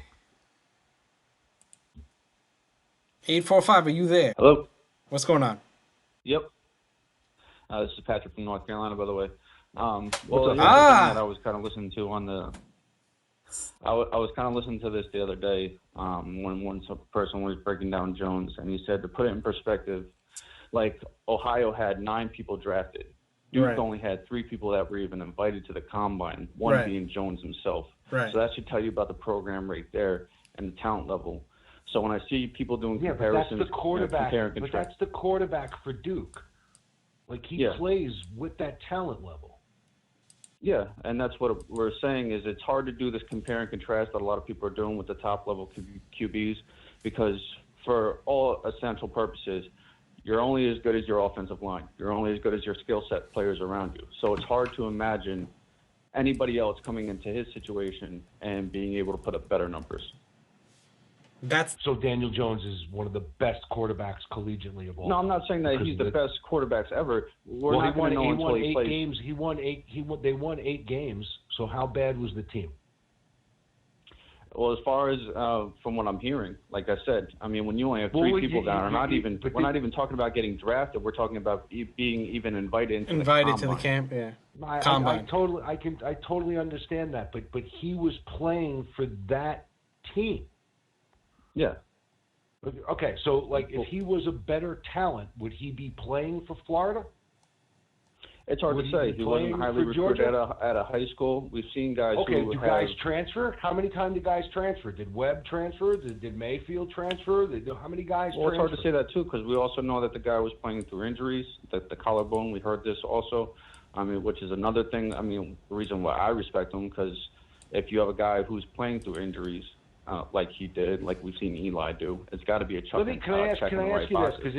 845. Are you there? Hello. What's going on? Yep. This is Patrick from North Carolina, by the way. Well, up, that I was kind of listening to on the. I was kind of listening to this the other day when some person was breaking down Jones, and he said, to put it in perspective, like Ohio had 9 people drafted. Duke only had 3 people that were even invited to the combine, one being Jones himself. Right. So that should tell you about the program right there and the talent level. So when I see people doing comparisons, but that's the quarterback. But that's the quarterback for Duke. Like, he plays with that talent level. Yeah, and that's what we're saying, is it's hard to do this compare and contrast that a lot of people are doing with the top-level QBs, because for all essential purposes, you're only as good as your offensive line. You're only as good as your skill set players around you. So it's hard to imagine anybody else coming into his situation and being able to put up better numbers. So Daniel Jones is one of the best quarterbacks collegiately of all. No, I'm not saying that he's the best quarterbacks ever. We're not going to know until he plays. Games. They won 8 games. So how bad was the team? Well, as far as from what I'm hearing, like I said, I mean, when you only have 3 people down, we're not even talking about getting drafted. We're talking about being even invited to the camp. Yeah, I totally understand that, but he was playing for that team. Yeah. Okay, so like, if he was a better talent, would he be playing for Florida? It's hard to say. He wasn't highly recruited at a high school. We've seen guys do guys transfer? How many times did guys transfer? Did Webb transfer? Did Mayfield transfer? How many guys transfer? It's hard to say that, too, because we also know that the guy was playing through injuries, the collarbone. We heard this also, which is another thing. The reason why I respect him, because if you have a guy who's playing through injuries, like he did, like we've seen Eli do, it's got to be a check. Can I ask you this? Because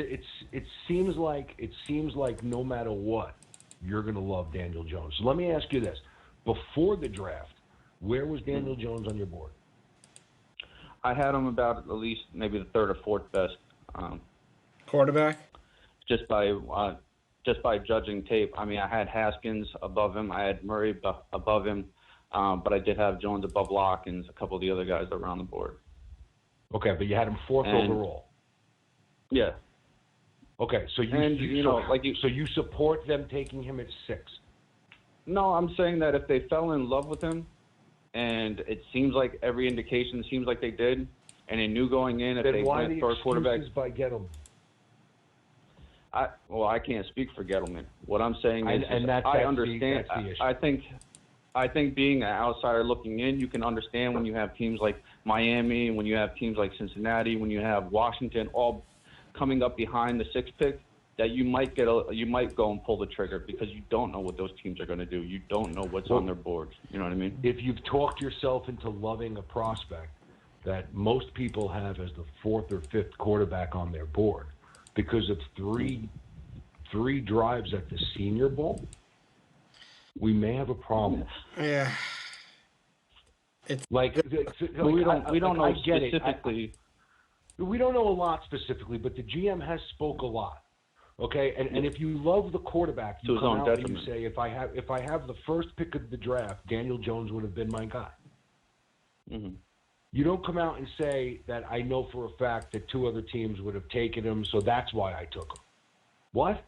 it seems like no matter what, you're going to love Daniel Jones. So let me ask you this: before the draft, where was Daniel Jones on your board? I had him about at least maybe the 3rd or 4th best quarterback. Just by judging tape. I had Haskins above him. I had Murray above him. But I did have Jones above Locke and a couple of the other guys that were on the board. Okay, but you had him 4th overall. Yeah. Okay, so you support them taking him at 6? No, I'm saying that if they fell in love with him, and it seems like every indication seems like they did, and they knew going in if they went for a quarterback. By get him? I can't speak for Gettleman. What I'm saying is, I understand. That's the issue. I think being an outsider looking in, you can understand when you have teams like Miami, when you have teams like Cincinnati, when you have Washington all coming up behind the 6th pick, that you might go and pull the trigger because you don't know what those teams are going to do. You don't know what's on their boards. You know what I mean? If you've talked yourself into loving a prospect that most people have as the 4th or 5th quarterback on their board because of three drives at the Senior Bowl, we may have a problem. Yeah. It's like we don't know specifically. We don't know a lot specifically, but the GM has spoke a lot. Okay, and if you love the quarterback, you come out and you say, if I have the first pick of the draft, Daniel Jones would have been my guy. Mm-hmm. You don't come out and say that I know for a fact that 2 other teams would have taken him, so that's why I took him. What?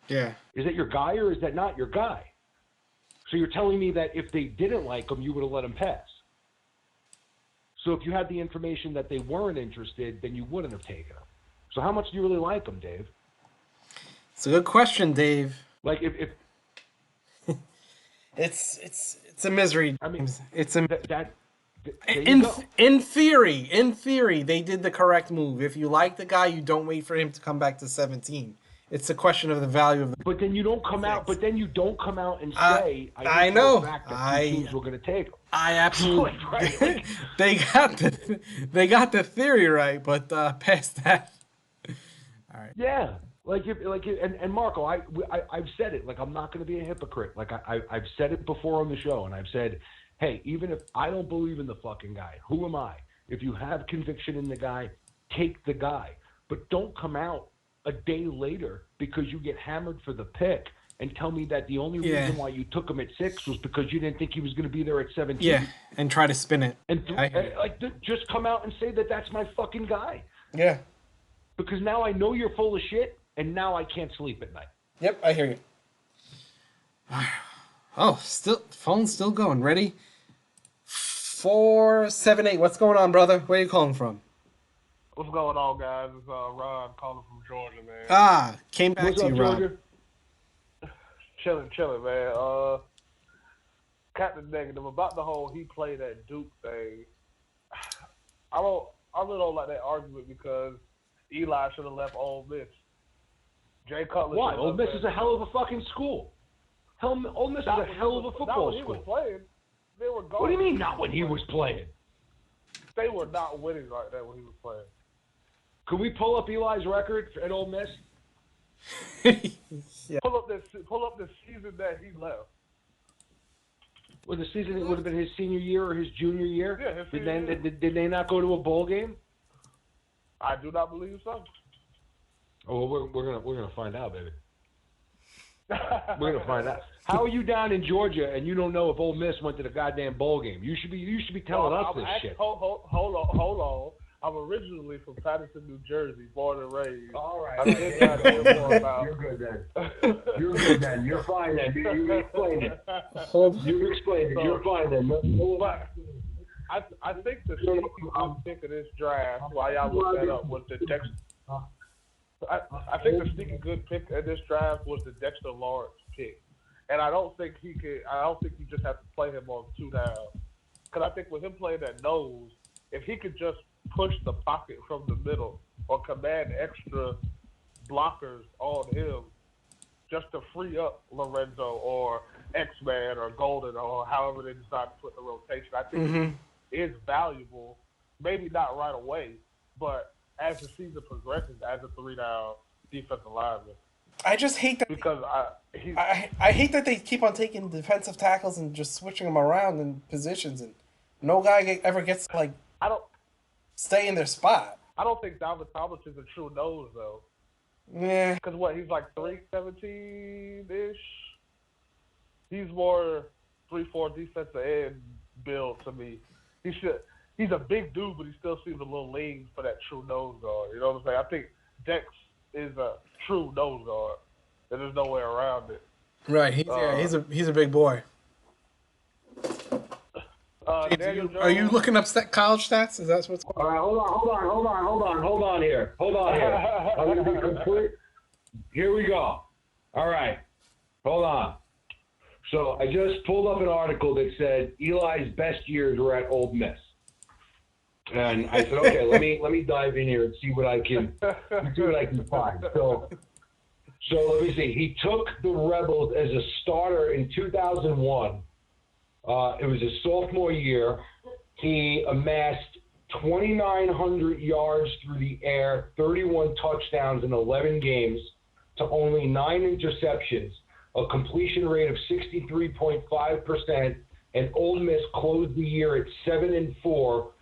Yeah. Is that your guy or is that not your guy? So you're telling me that if they didn't like him, you would have let him pass. So if you had the information that they weren't interested, then you wouldn't have taken him. So how much do you really like him, Dave? It's a good question, Dave. Like if it's a misery. I mean, it's a in theory, they did the correct move. If you like the guy, you don't wait for him to come back to 17. It's a question of the value of the. But then you don't come out. But then you don't come out and say, "I know." For a fact that 2 teams were going to take him. I absolutely. Right. they got the theory right, but past that. All right. Yeah, and Marco, I've said it. Like, I'm not going to be a hypocrite. Like I've said it before on the show, and I've said, hey, even if I don't believe in the fucking guy, who am I? If you have conviction in the guy, take the guy. But don't come out a day later because you get hammered for the pick and tell me that the only reason why you took him at 6 was because you didn't think he was going to be there at 17. Yeah, and try to spin it. And just come out and say that that's my fucking guy. Yeah. Because now I know you're full of shit, and now I can't sleep at night. Yep, I hear you. Oh, phone's still going. Ready? 478. What's going on, brother? Where are you calling from? What's going on, guys? It's Ron calling from Georgia, man. Came back to you, Ron. Chilling, man. Captain Negative, about the whole he played at Duke thing. I really don't like that argument because Eli should have left Ole Miss. Jay Cutler. Why? Ole Miss is a hell of a fucking school. Ole Miss is a hell of a football school. Not when he was playing. They were going. What do you mean not when he was playing? They were not winning like that when he was playing. Could we pull up Eli's record at Ole Miss? Yeah. Pull up the season that he left. Well, the season it would have been his senior year or his junior year. Yeah, his senior year. Did they not go to a bowl game? I do not believe so. Oh, well, we're gonna find out, baby. We're gonna find out. How are you down in Georgia and you don't know if Ole Miss went to the goddamn bowl game? You should be telling us this shit. Hold on. I'm originally from Patterson, New Jersey, born and raised. All right. You're good then. You're good then. You're fine then. You explained it. You explained it. You're fine then. But I think the sneaky pick of this draft, while y'all look that up, was the Dexter. I think the sneaky good pick of this draft was the Dexter Lawrence pick, and I don't think he just have to play him on 2 downs. Because I think with him playing that nose, if he could just push the pocket from the middle or command extra blockers on him just to free up Lorenzo or X-Man or Golden or however they decide to put the rotation, I think is valuable. Maybe not right away, but as the season progresses, as a 3-down defensive lineman. I just hate that because I hate that they keep on taking defensive tackles and just switching them around in positions, and no guy ever gets to stay in their spot. I don't think Dalvin Tomlinson's a true nose though. Yeah. Because he's like 317-ish. He's more 3-4 defensive end build to me. He's a big dude, but he still seems a little lean for that true nose guard. You know what I'm saying? I think Dex is a true nose guard. There's no way around it. Right. He's a big boy. Are you looking up college stats? Is that what's going on? All right, hold on here. I'm Here we go. All right. Hold on. So I just pulled up an article that said Eli's best years were at Ole Miss. And I said, okay, let me dive in here and see what I can find. So let me see. He took the Rebels as a starter in 2001. It was his sophomore year. He amassed 2,900 yards through the air, 31 touchdowns in 11 games to only 9 interceptions, a completion rate of 63.5%, and Ole Miss closed the year at 7-4,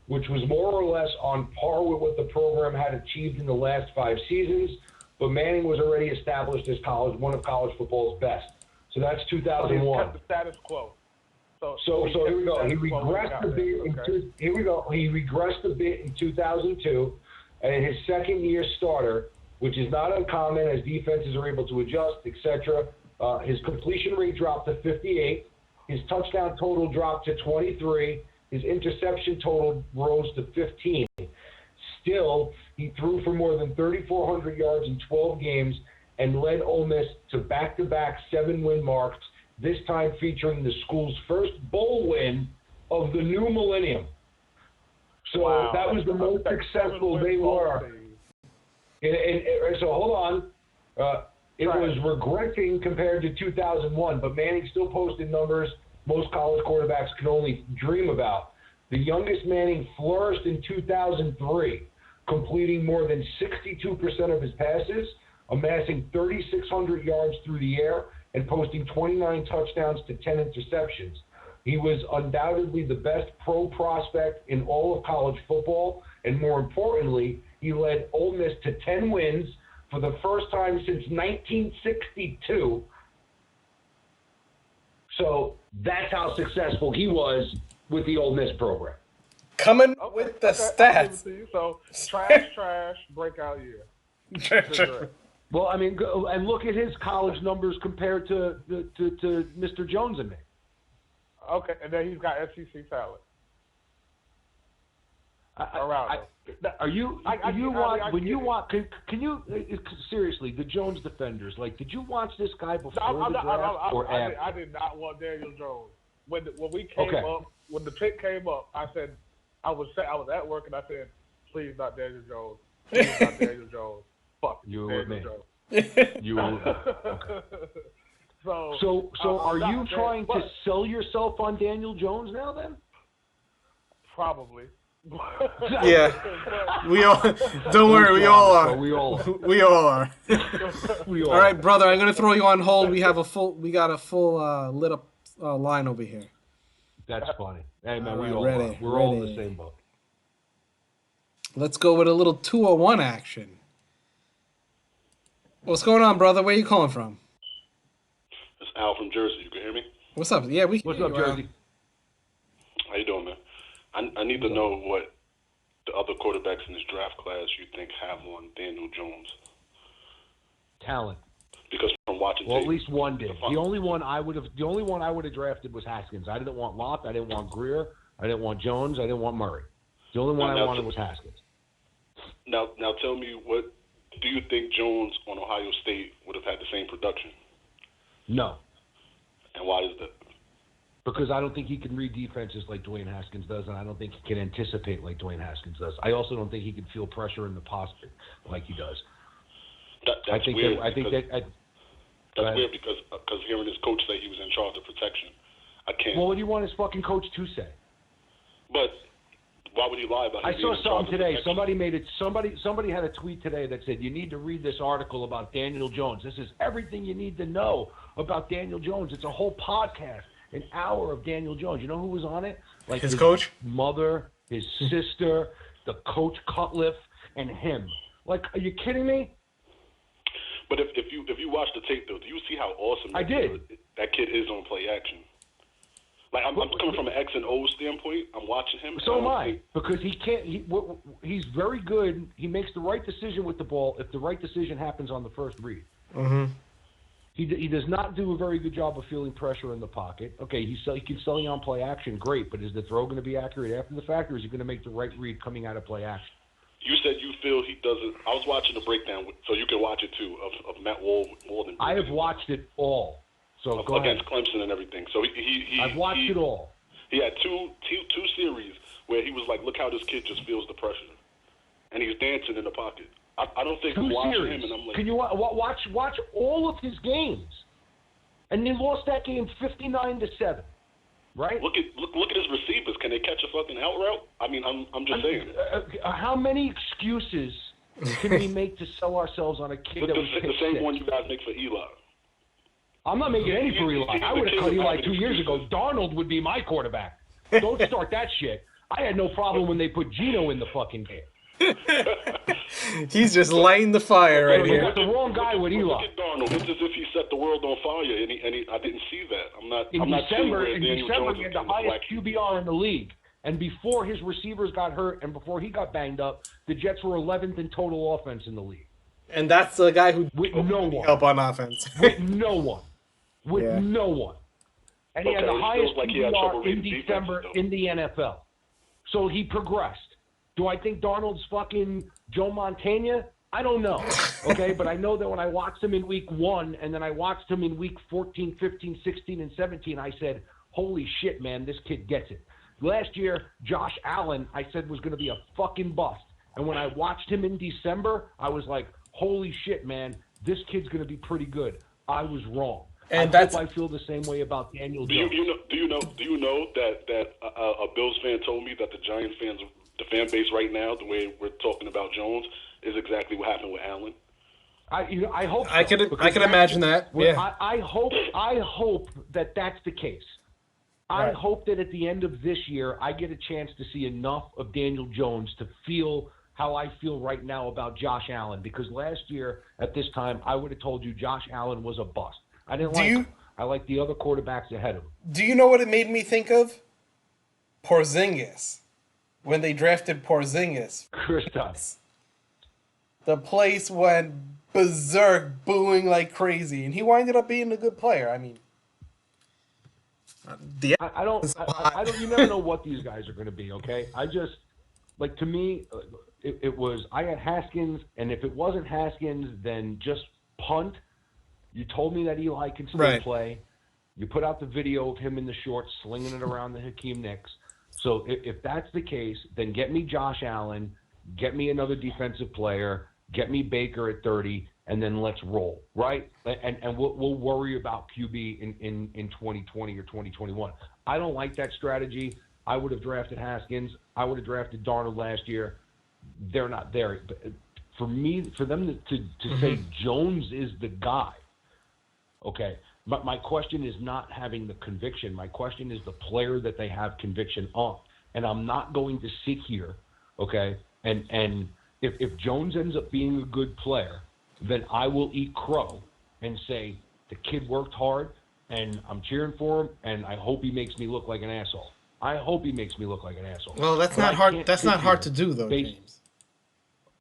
which was more or less on par with what the program had achieved in the last 5 seasons. But Manning was already established as one of college football's best. So that's 2001. So he kept the status quo. So here we go. He regressed a bit. Here we go. He regressed a bit in 2002, and in his second year starter, which is not uncommon as defenses are able to adjust, etc. His completion rate dropped to 58. His touchdown total dropped to 23. His interception total rose to 15. Still, he threw for more than 3,400 yards in 12 games and led Ole Miss to back-to-back 7-win marks, this time featuring the school's first bowl win of the new millennium. So wow. That was the most successful they were. And so hold on. It was regressing compared to 2001, but Manning still posted numbers most college quarterbacks can only dream about. The youngest Manning flourished in 2003, completing more than 62% of his passes, amassing 3,600 yards through the air, and posting 29 touchdowns to 10 interceptions. He was undoubtedly the best pro prospect in all of college football, and more importantly, he led Ole Miss to 10 wins for the first time since 1962. So that's how successful he was with the Ole Miss program. Coming with the stats. So trash, breakout year. Well, I mean, and look at his college numbers compared to Mr. Jones and me. Okay, and then he's got SEC talent. Seriously, the Jones defenders, did you watch this guy before the draft or after? I did not want Daniel Jones. When we came up, when the pick came up, I said, I was at work and I said, please not Daniel Jones. Please not Daniel Jones. Fuck you Daniel with me. Jones. You were with me. Okay. So are you trying to sell yourself on Daniel Jones now then? Probably. Yeah, we all. Don't worry, we all are. We all are. We all are. All right, brother. I'm gonna throw you on hold. We got a full lit up line over here. That's funny. Hey man, All we all right, are. We're all in the same boat. Let's go with a little 201 action. What's going on, brother? Where are you calling from? It's Al from Jersey. You can hear me? What's up? Yeah, we. What's up, Jersey? How you doing, man? I need to know what the other quarterbacks in this draft class you think have on Daniel Jones. Talent. Because from watching well, tape, at least one did. The only one I would have drafted was Haskins. I didn't want Lott. I didn't want Greer. I didn't want Jones. I didn't want Murray. The only one I wanted was Haskins. Now tell me, what do you think Jones on Ohio State would have had the same production? No. And why is that? Because I don't think he can read defenses like Dwayne Haskins does, and I don't think he can anticipate like Dwayne Haskins does. I also don't think he can feel pressure in the posture like he does. That's weird. That's weird because hearing his coach say he was in charge of protection, I can't. Well, what do you want his fucking coach to say? But why would he lie about? I saw something today. Somebody had a tweet today that said you need to read this article about Daniel Jones. This is everything you need to know about Daniel Jones. It's a whole podcast. An hour of Daniel Jones. You know who was on it? Like his coach, mother, his sister, the coach Cutliff, and him. Like, are you kidding me? But if you watch the tape though, do you see how awesome that kid is on play action? Like I'm coming from an X and O standpoint. I'm watching him. So am I, because he can't. He's very good. He makes the right decision with the ball if the right decision happens on the first read. Mm-hmm. He does not do a very good job of feeling pressure in the pocket. Okay, he keeps selling on play action, great, but is the throw going to be accurate after the fact, or is he going to make the right read coming out of play action? You said you feel he doesn't. I was watching the breakdown, so you can watch it too, of Matt Walden. I have watched it all. So go against ahead. Clemson and everything. So I've watched it all. He had two series where he was like, "Look how this kid just feels the pressure," and he's dancing in the pocket. I don't think I'm watching him, and I'm like, can you watch all of his games? And they lost that game 59-7, right? Look at his receivers. Can they catch a fucking out route? I mean, I'm just saying. How many excuses can we make to sell ourselves on a kid that was the same one you guys make for Eli? I'm not making any for Eli. I would have cut Eli 2 years ago. Darnold would be my quarterback. Don't start that shit. I had no problem when they put Geno in the fucking game. He's just lighting the fire right You here. got the wrong guy with Eli. Look at Darnold. It's as if he set the world on fire, and I didn't see that. I'm not seeing December, where in Daniel December, Jones he had is the in the highest black. QBR in the league. And before his receivers got hurt and before he got banged up, the Jets were 11th in total offense in the league. And that's the guy who With no one. help on offense. With no one. With Yeah. no one. And he had Okay, the it highest feels like he had trouble QBR in reading December defenses, though. in the NFL. So he progressed. Do I think Darnold's fucking Joe Montana? I don't know. Okay, but I know that when I watched him in week 1 and then I watched him in week 14, 15, 16, and 17, I said, holy shit, man, this kid gets it. Last year, Josh Allen, I said was going to be a fucking bust. And when I watched him in December, I was like, holy shit, man, this kid's going to be pretty good. I was wrong. And I hope I feel the same way about Daniel Jones. Do you know that a Bills fan told me that the Giants fans, the fan base right now, the way we're talking about Jones, is exactly what happened with Allen. I hope so, I could because imagine that. Yeah. I hope that that's the case. I Right. hope that at the end of this year, I get a chance to see enough of Daniel Jones to feel how I feel right now about Josh Allen. Because last year at this time, I would have told you Josh Allen was a bust. I didn't like him. I like the other quarterbacks ahead of him. Do you know what it made me think of? Porzingis. When they drafted Porzingis. Kristaps. The place went berserk, booing like crazy, and he winded up being a good player. I mean, I don't. You never know what these guys are going to be. Okay, I just like to me, it was. I had Haskins, and if it wasn't Haskins, then just punt. You told me that Eli can still play. You put out the video of him in the shorts slinging it around the Hakeem Nicks. So if that's the case, then get me Josh Allen, get me another defensive player, get me Baker at 30, and then let's roll, right? And we'll worry about QB in 2020 or 2021. I don't like that strategy. I would have drafted Haskins. I would have drafted Darnold last year. They're not there. But for them to say Jones is the guy, okay, but my question is not having the conviction. My question is the player that they have conviction on. And I'm not going to sit here, okay, and if Jones ends up being a good player, then I will eat crow and say the kid worked hard and I'm cheering for him and I hope he makes me look like an asshole. I hope he makes me look like an asshole. well, that's not hard. That's not hard to do, though, James.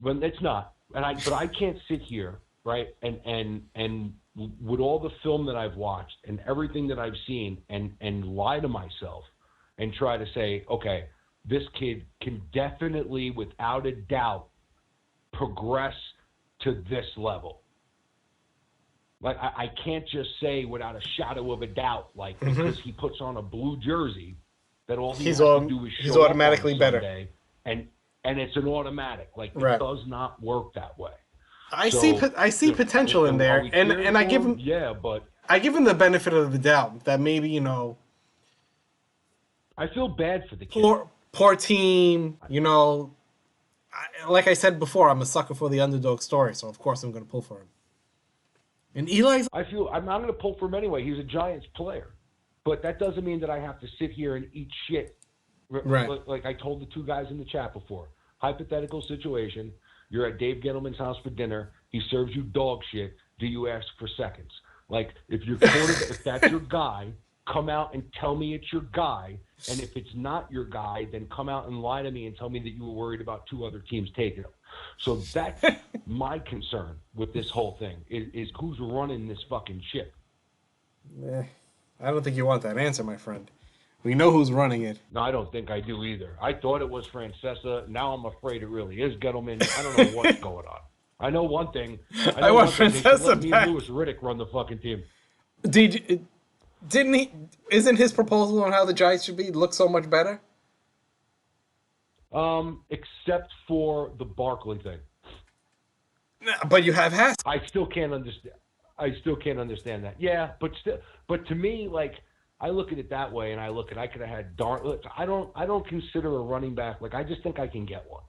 But it's not. But I can't sit here, right, and with all the film that I've watched and everything that I've seen and lie to myself and try to say, okay, this kid can definitely, without a doubt, progress to this level. Like, I can't just say without a shadow of a doubt, like, because he puts on a blue jersey, that all he has to do is show up automatically on better. Sunday, and it's an automatic. Like, Right. it does not work that way. I see potential in there, and I give him but I give him the benefit of the doubt that maybe I feel bad for the kid. poor team, like I said before, I'm a sucker for the underdog story, so of course I'm going to pull for him. And Eli's I'm not going to pull for him anyway. He's a Giants player, but that doesn't mean that I have to sit here and eat shit. Right. Like I told the two guys in the chat before. Hypothetical situation. You're at Dave Gettleman's house for dinner. He serves you dog shit. Do you ask for seconds? Like, if if that's your guy, come out and tell me it's your guy. And if it's not your guy, then come out and lie to me and tell me that you were worried about two other teams taking him. So that's my concern with this whole thing, is who's running this fucking ship. I don't think you want that answer, my friend. We know who's running it. No, I don't think I do either. I thought it was Francesa. Now I'm afraid it really is Gettleman. I don't know what's going on. I know one thing. I want They should let Francesa me back. and Louis Riddick run the fucking team. Didn't he? Isn't his proposal on how the Giants should be look so much better? Except for the Barkley thing. But you have Haskins. I still can't understand that. Yeah, but to me, like, I look at it that way, and I could have had Darn. I don't consider a running back, like, I just think I can get one.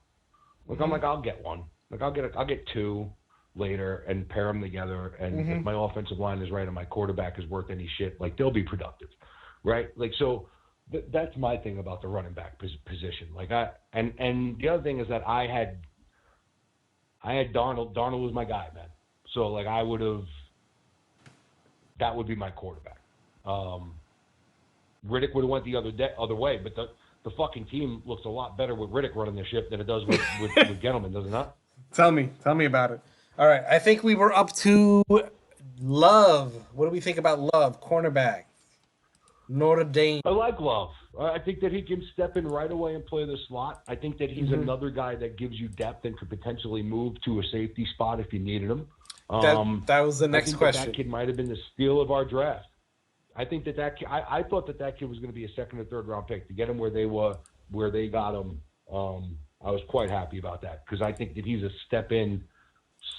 Like, I'm like, I'll get one. Like, I'll get two later and pair them together. And if my offensive line is right and my quarterback is worth any shit, like, they'll be productive, right? Like, so that's my thing about the running back position. Like, and the other thing is that I had Darnold. Darnold was my guy, man. So, like, that would be my quarterback. Riddick would have went the other way, but the fucking team looks a lot better with Riddick running the ship than it does with Gettleman, does it not? Tell me about it. All right, I think we were up to Love. What do we think about Love, cornerback, Notre Dame? I like Love. I think that he can step in right away and play the slot. I think that he's another guy that gives you depth and could potentially move to a safety spot if you needed him. That was the next question. That kid might have been the steal of our draft. I think I thought that kid was going to be a second or third round pick. To get him where they got him, I was quite happy about that because I think that he's a step in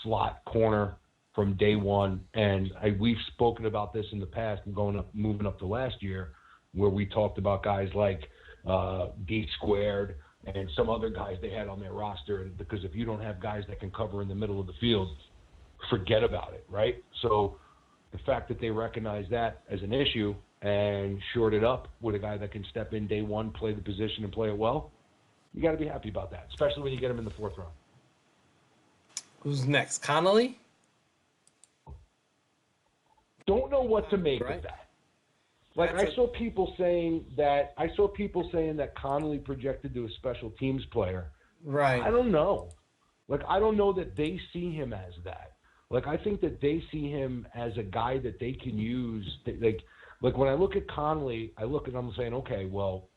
slot corner from day one. And we've spoken about this in the past and moving up to last year, where we talked about guys like D Squared and some other guys they had on their roster. And because if you don't have guys that can cover in the middle of the field, forget about it, right? So the fact that they recognize that as an issue and shored it up with a guy that can step in day one, play the position, and play it well, you got to be happy about that, especially when you get him in the fourth round. Who's next? Connolly? Don't know what to make of that. Like, I saw people saying that Connolly projected to a special teams player. Right. I don't know. Like, I don't know that they see him as that. Like, I think that they see him as a guy that they can use. Like when I look at Connolly, I look at him saying, okay, well,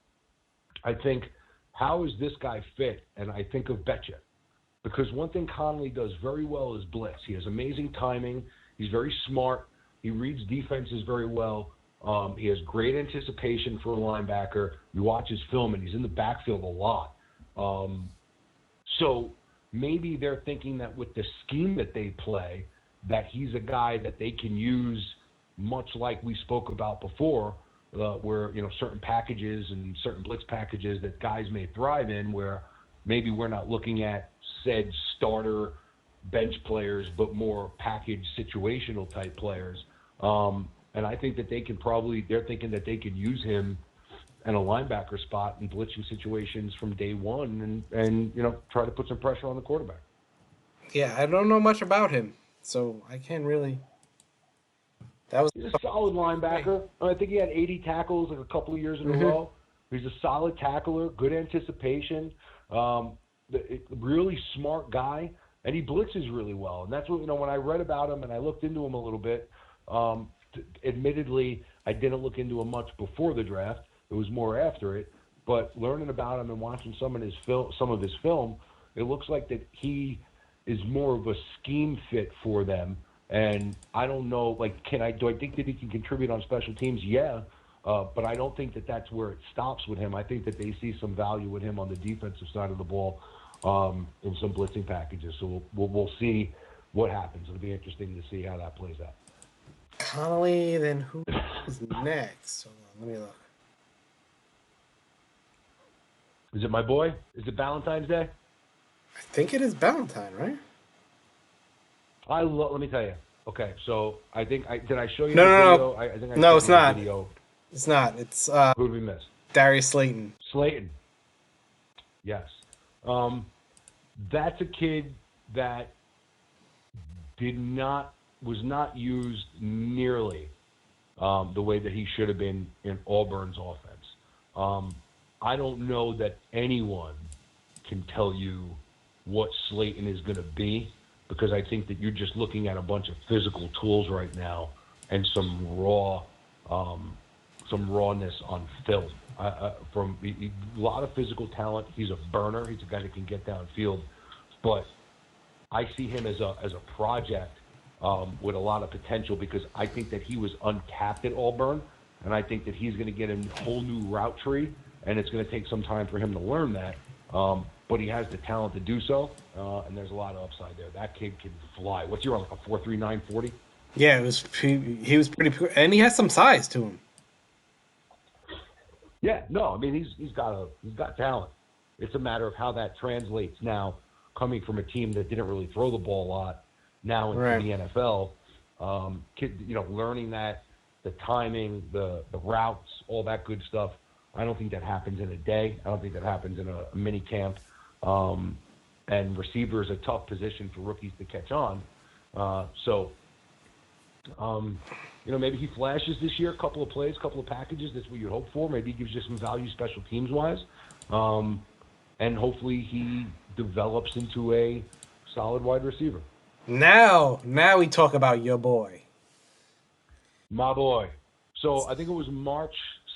I think, how is this guy fit? And I think of Betcha. Because one thing Connolly does very well is blitz. He has amazing timing. He's very smart. He reads defenses very well. He has great anticipation for a linebacker. You watch his film, and he's in the backfield a lot. So maybe they're thinking that with the scheme that they play, that he's a guy that they can use much like we spoke about before, where, certain packages and certain blitz packages that guys may thrive in, where maybe we're not looking at said starter bench players, but more package situational type players. And I think that they're thinking that they could use him in a linebacker spot in blitzing situations from day one and try to put some pressure on the quarterback. Yeah, I don't know much about him, so I can't really. He's a solid linebacker. I think he had 80 tackles like a couple of years in a row. He's a solid tackler, good anticipation, really smart guy, and he blitzes really well. And that's what, when I read about him and I looked into him a little bit, admittedly, I didn't look into him much before the draft. It was more after it. But learning about him and watching some of his film, it looks like that he is more of a scheme fit for them. And I don't know, like, do I think that he can contribute on special teams? Yeah, but I don't think that that's where it stops with him. I think that they see some value with him on the defensive side of the ball in some blitzing packages. So we'll see what happens. It'll be interesting to see how that plays out. Connolly, then who is next? Hold on, let me look. Is it my boy? Is it Valentine's Day? I think it is Valentine, right? Let me tell you. Okay, so I think did I show you No, the no, video? no. I think I No, showed it's you the not. video. It's not. It's Who did we miss? Darius Slayton. Slayton. Yes. That's a kid that was not used nearly the way that he should have been in Auburn's offense. I don't know that anyone can tell you what Slayton is going to be, because I think that you're just looking at a bunch of physical tools right now and some raw some rawness on film. From a lot of physical talent, he's a burner. He's a guy that can get downfield, but I see him as a project with a lot of potential because I think that he was untapped at Auburn, and I think that he's going to get a whole new route tree, and it's going to take some time for him to learn that. But he has the talent to do so, and there's a lot of upside there. That kid can fly. What's your like a 4.39 40? Yeah, he was pretty, and he has some size to him. Yeah, no, I mean he's got talent. It's a matter of how that translates now, coming from a team that didn't really throw the ball a lot, now into the NFL. Learning that, the timing, the routes, all that good stuff. I don't think that happens in a day. I don't think that happens in a mini camp. And receiver is a tough position for rookies to catch on. Maybe he flashes this year, a couple of plays, a couple of packages. That's what you hope for. Maybe he gives you some value special teams wise. And hopefully he develops into a solid wide receiver. Now we talk about your boy. My boy. So I think it was March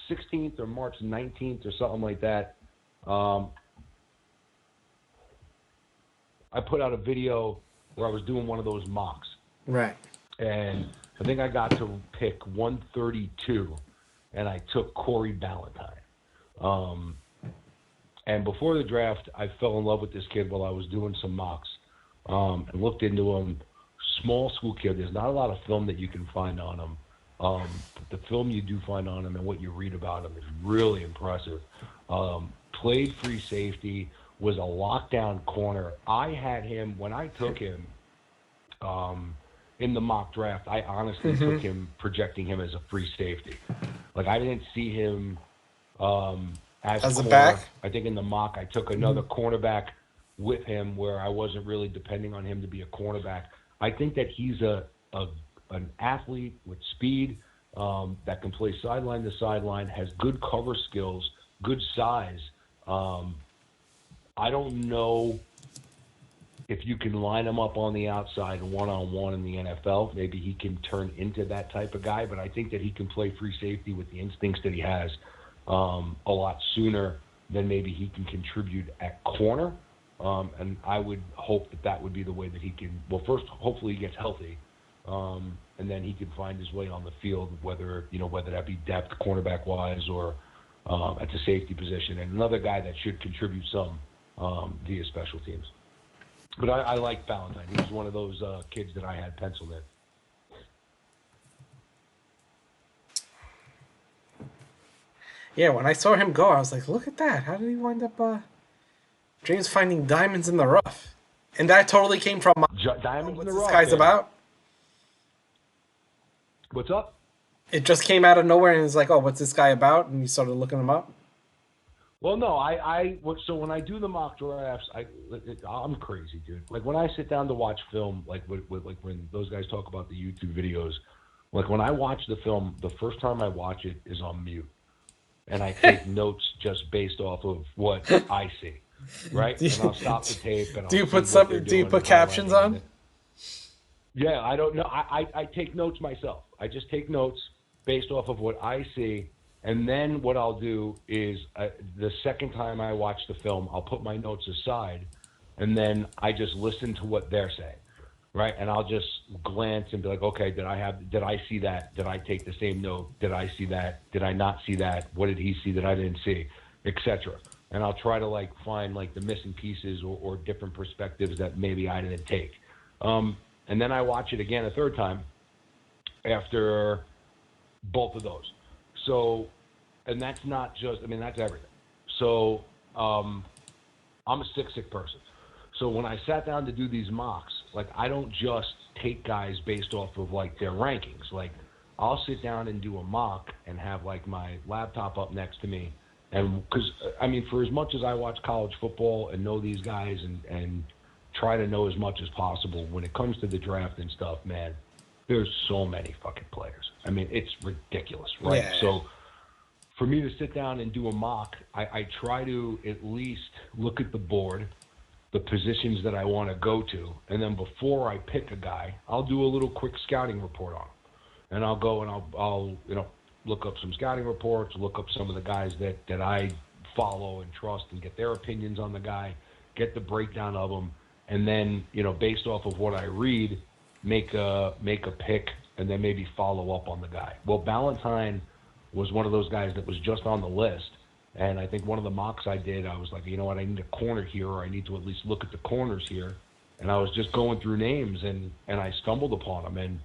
16th or March 19th or something like that. I put out a video where I was doing one of those mocks. Right. And I think I got to pick 132, and I took Corey Ballantyne. And before the draft, I fell in love with this kid while I was doing some mocks and looked into him. Small school kid. There's not a lot of film that you can find on him. But the film you do find on him and what you read about him is really impressive. Played free safety, was a lockdown corner. I had him, when I took him in the mock draft, I honestly took him projecting him as a free safety. Like, I didn't see him as a back. I think in the mock I took another cornerback with him where I wasn't really depending on him to be a cornerback. I think that he's an athlete with speed that can play sideline to sideline, has good cover skills, good size. I don't know if you can line him up on the outside one-on-one in the NFL. Maybe he can turn into that type of guy, but I think that he can play free safety with the instincts that he has a lot sooner than maybe he can contribute at corner. And I would hope that would be the way that he can, well, first, hopefully he gets healthy, and then he can find his way on the field, whether that be depth cornerback-wise or at the safety position. And another guy that should contribute some via special teams. But I like Ballantyne. He was one of those kids that I had penciled in. Yeah, when I saw him go, I was like, look at that. How did he wind up James finding diamonds in the rough? And that totally came from diamonds in the rough. What's this guy's about? What's up? It just came out of nowhere and it's like, oh, what's this guy about? And you started looking him up? Well, no, so when I do the mock drafts, I'm crazy, dude. Like when I sit down to watch film, like when those guys talk about the YouTube videos, like when I watch the film, the first time I watch it is on mute, and I take notes just based off of what I see, right? And I'll stop the tape and do you put captions on? Yeah, I don't know. I take notes myself. I just take notes based off of what I see. And then what I'll do is the second time I watch the film, I'll put my notes aside, and then I just listen to what they're saying, right? And I'll just glance and be like, okay, did I see that? Did I take the same note? Did I see that? Did I not see that? What did he see that I didn't see, etc. And I'll try to find the missing pieces or different perspectives that maybe I didn't take. And then I watch it again a third time after both of those. So, and that's not just, that's everything. So, I'm a sick person. So when I sat down to do these mocks, I don't just take guys based off of their rankings. I'll sit down and do a mock and have my laptop up next to me. And because, for as much as I watch college football and know these guys and try to know as much as possible, when it comes to the draft and stuff, man, there's so many fucking players. It's ridiculous, right? Yeah. So for me to sit down and do a mock, I try to at least look at the board, the positions that I want to go to, and then before I pick a guy, I'll do a little quick scouting report on him. And I'll go and I'll look up some scouting reports, look up some of the guys that I follow and trust, and get their opinions on the guy, get the breakdown of him, and then based off of what I read, make a pick, and then maybe follow up on the guy. Well, Ballantyne was one of those guys that was just on the list, and I think one of the mocks I did, I was like, you know what, I need a corner here, or I need to at least look at the corners here. And I was just going through names, and I stumbled upon them. And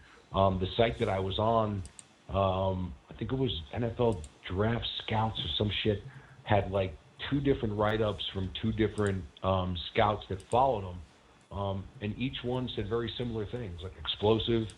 the site that I was on, I think it was NFL Draft Scouts or some shit, had like 2 different write-ups from 2 different scouts that followed him. And each one said very similar things, like explosive,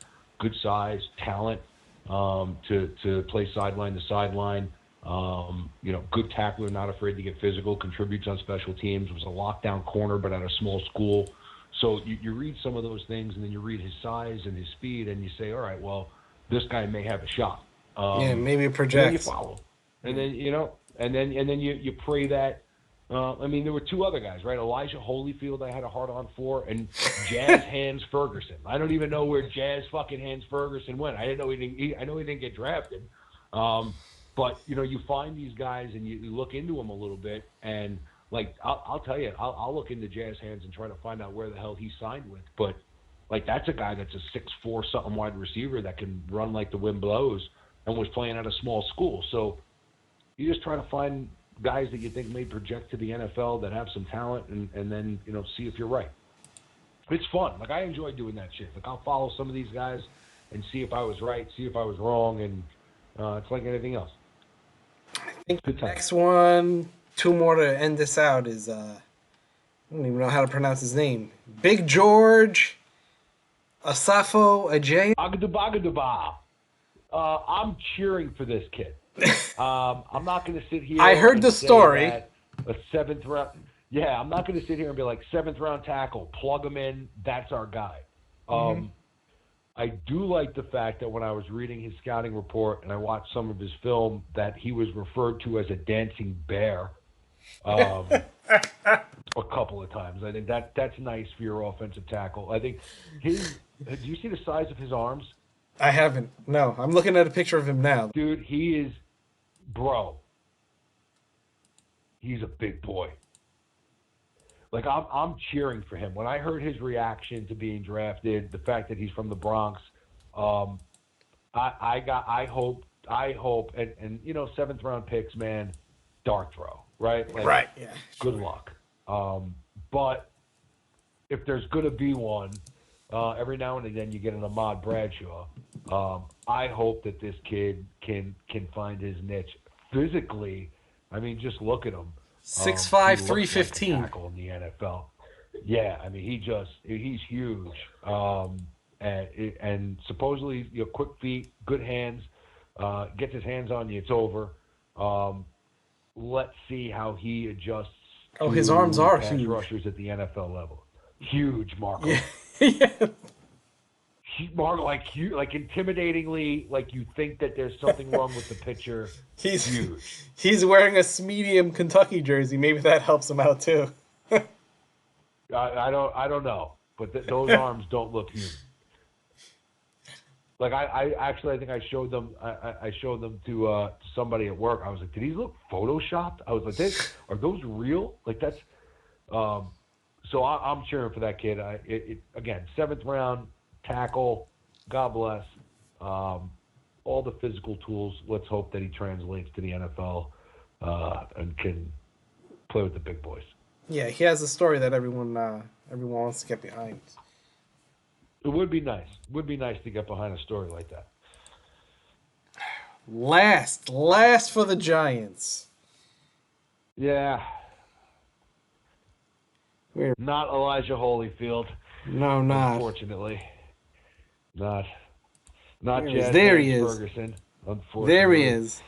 good size, talent, to play sideline to sideline. Good tackler, not afraid to get physical, contributes on special teams, was a lockdown corner, but at a small school. So you read some of those things, and then you read his size and his speed, and you say, all right, well, this guy may have a shot. Maybe it projects. And then you follow, and then you pray that. There were 2 other guys, right? Elijah Holyfield, I had a hard on for, and Jazz Hands Ferguson. I don't even know where Jazz fucking Hands Ferguson went. I know he didn't get drafted. But you find these guys and you look into them a little bit, and like I'll tell you, I'll look into Jazz Hands and try to find out where the hell he signed with. But like that's a guy that's a 6'4" something wide receiver that can run like the wind blows, and was playing at a small school. So you just try to find guys that you think may project to the NFL that have some talent, and then see if you're right. It's fun. Like I enjoy doing that shit. Like I'll follow some of these guys and see if I was right, see if I was wrong, and it's like anything else. I think the next one, 2 more to end this out, is I don't even know how to pronounce his name. Big George Asafo Ajayi. Agaduba. I'm cheering for this kid. I'm not going to sit here. I heard the story. A 7th round. Yeah, I'm not going to sit here and be like 7th round tackle. Plug him in. That's our guy. I do like the fact that when I was reading his scouting report and I watched some of his film, that he was referred to as a dancing bear a couple of times. I think that's nice for your offensive tackle. I think do you see the size of his arms? I haven't. No, I'm looking at a picture of him now. Dude, he's a big boy. Like I'm cheering for him. When I heard his reaction to being drafted, the fact that he's from the Bronx, I hope, and 7th round picks, man, dart throw, right? Like, right. Yeah. Good luck. But if there's gonna be one, every now and then you get an Ahmad Bradshaw. I hope that this kid can find his niche physically. I mean, just look at him. 6'5", 315. Tackle in the NFL. Yeah, I mean, he's huge. And supposedly, quick feet, good hands, gets his hands on you, it's over. Let's see how he adjusts. Oh, his arms are pass huge. Rushers at the NFL level. Huge, Marco. Yeah. Marco, like intimidatingly, like you think that there's something wrong with the pitcher. He's huge. He's wearing a medium Kentucky jersey. Maybe that helps him out too. I don't know, but those arms don't look human. Like I think I showed them. I showed them to somebody at work. I was like, did these look photoshopped? I was like, are those real? Like that's. So I'm cheering for that kid. Again, 7th round tackle. God bless. All the physical tools. Let's hope that he translates to the NFL and can play with the big boys. Yeah, he has a story that everyone wants to get behind. It would be nice. It would be nice to get behind a story like that. Last for the Giants. Yeah. Not Elijah Holyfield. No, not. Unfortunately. Not there he is. Ferguson. Unfortunately. There he is.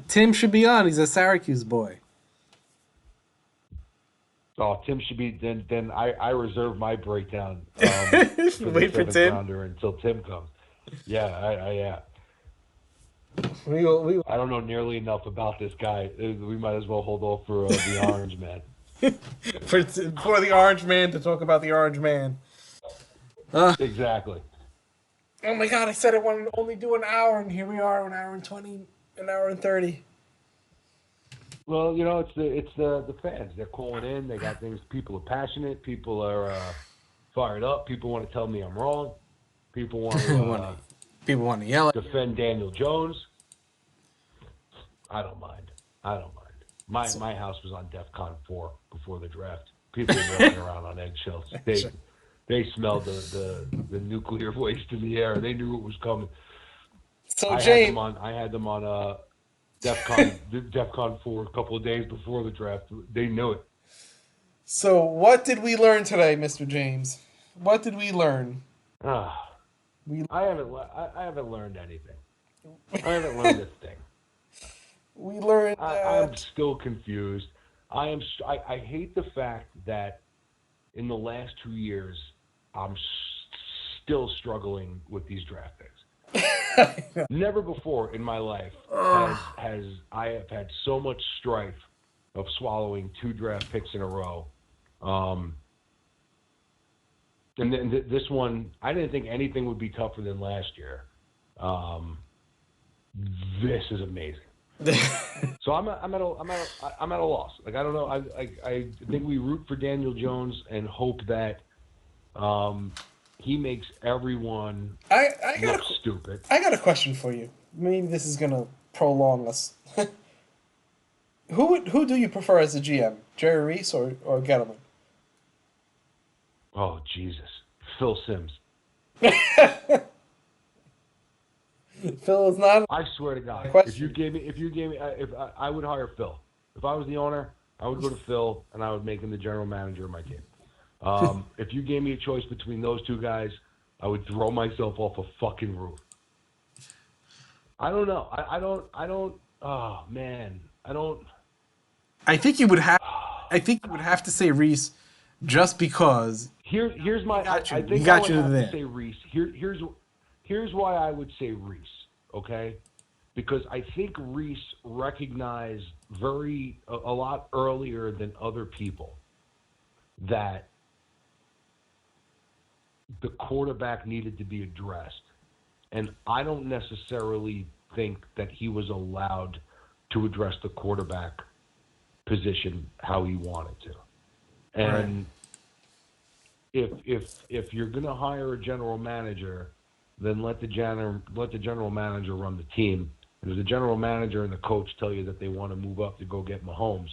Tim should be on. He's a Syracuse boy. Oh, Tim should be. Then I reserve my breakdown. Wait for Tim rounder until Tim comes. Yeah, yeah. We I don't know nearly enough about this guy. We might as well hold off for the Orange Man. for the Orange Man to talk about the Orange Man. Exactly. Oh my God! I said I wanted to only do an hour, and here we are, an hour and 20 An hour and 30. Well, you know, it's the fans. They're calling in. They got things. People are passionate. People are fired up. People want to tell me I'm wrong. People want to People want to yell at defend Daniel Jones. I don't mind. My house was on DEFCON 4 before the draft. People were walking around on eggshells. They smelled the nuclear waste in the air. They knew it was coming. So I had them on DEFCON 4 a couple of days before the draft. They knew it. So what did we learn today, Mr. James? What did we learn? I haven't learned anything. I haven't learned a thing. We learned that... I'm still confused. I hate the fact that in the last 2 years, I'm still struggling with these draft picks. Never before in my life has I have had so much strife of swallowing 2 draft picks in a row. And then this one, I didn't think anything would be tougher than last year. This is amazing. So I'm at a loss. Like, I don't know. I think we root for Daniel Jones and hope that he makes everyone look stupid. I got a question for you. Maybe this is gonna prolong us. Who do you prefer as a GM, Jerry Reese or Gettleman? Oh Jesus, Phil Simms. Phil is not. I swear to God, if you gave me, I would hire Phil. If I was the owner, I would go to Phil and I would make him the general manager of my team. If you gave me a choice between those 2 guys, I would throw myself off a fucking roof. I don't know. I don't. Oh man, I don't. I think you would have. I think you would have to say Reese, just because. Here's my. I think he got I you would have there. to say Reese. Here's why I would say Reese. Okay, because I think Reese recognized a lot earlier than other people that the quarterback needed to be addressed, and I don't necessarily think that he was allowed to address the quarterback position how he wanted to. And if you're going to hire a general manager, then let the general manager run the team. And if the general manager and the coach tell you that they want to move up to go get Mahomes,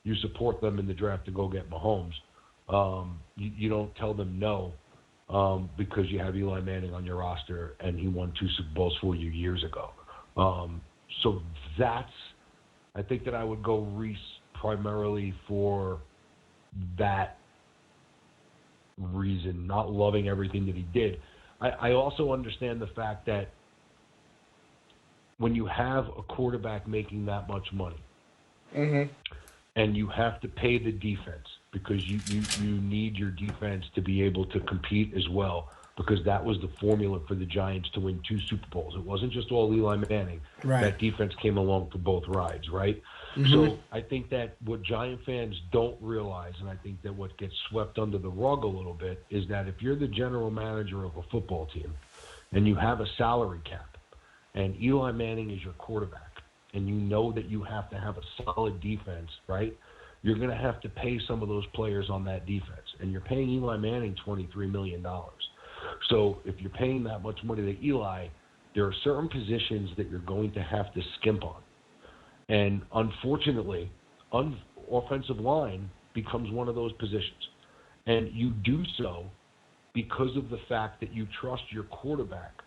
you support them in the draft to go get Mahomes. You don't tell them no because you have Eli Manning on your roster and he won 2 Super Bowls for you years ago. So I think that I would go Reese primarily for that reason, not loving everything that he did. I also understand the fact that when you have a quarterback making that much money, and you have to pay the defense because you need your defense to be able to compete as well, because that was the formula for the Giants to win 2 Super Bowls. It wasn't just all Eli Manning. Right. That defense came along for both rides, right? So I think that what Giant fans don't realize, and I think that what gets swept under the rug a little bit, is that if you're the general manager of a football team and you have a salary cap and Eli Manning is your quarterback and you know that you have to have a solid defense, right? You're going to have to pay some of those players on that defense. And you're paying Eli Manning $23 million. So if you're paying that much money to Eli, there are certain positions that you're going to have to skimp on. And unfortunately, offensive line becomes one of those positions. And you do so because of the fact that you trust your quarterback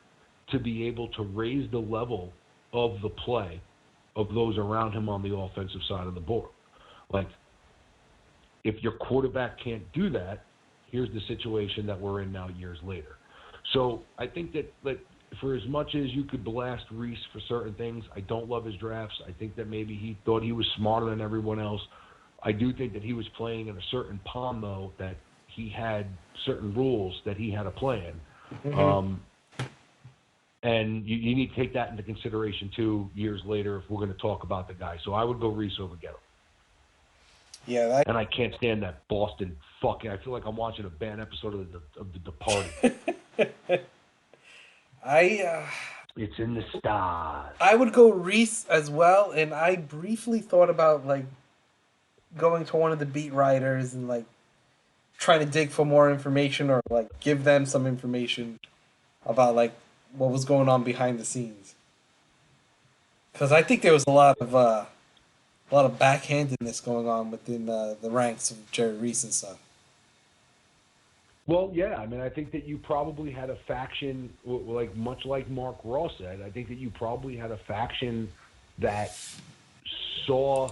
to be able to raise the level of the play of those around him on the offensive side of the board. Like, if your quarterback can't do that, here's the situation that we're in now years later. So I think that for as much as you could blast Reese for certain things, I don't love his drafts. I think that maybe he thought he was smarter than everyone else. I do think that he was playing in a certain pond, though, that he had certain rules that he had to play in. And you need to take that into consideration, too, years later if we're going to talk about the guy. So I would go Reese over Gettle. Yeah, and I can't stand that Boston fucking. I feel like I'm watching a bad episode of The Departed. It's in the stars. I would go Reese as well, and I briefly thought about like going to one of the beat writers and like trying to dig for more information or like give them some information about like what was going on behind the scenes. Because I think there was a lot of backhandedness going on within the ranks of Jerry Reese and stuff. Well, yeah, I mean, I think that you probably had a faction, like much like Mark Ross said. I think that you probably had a faction that saw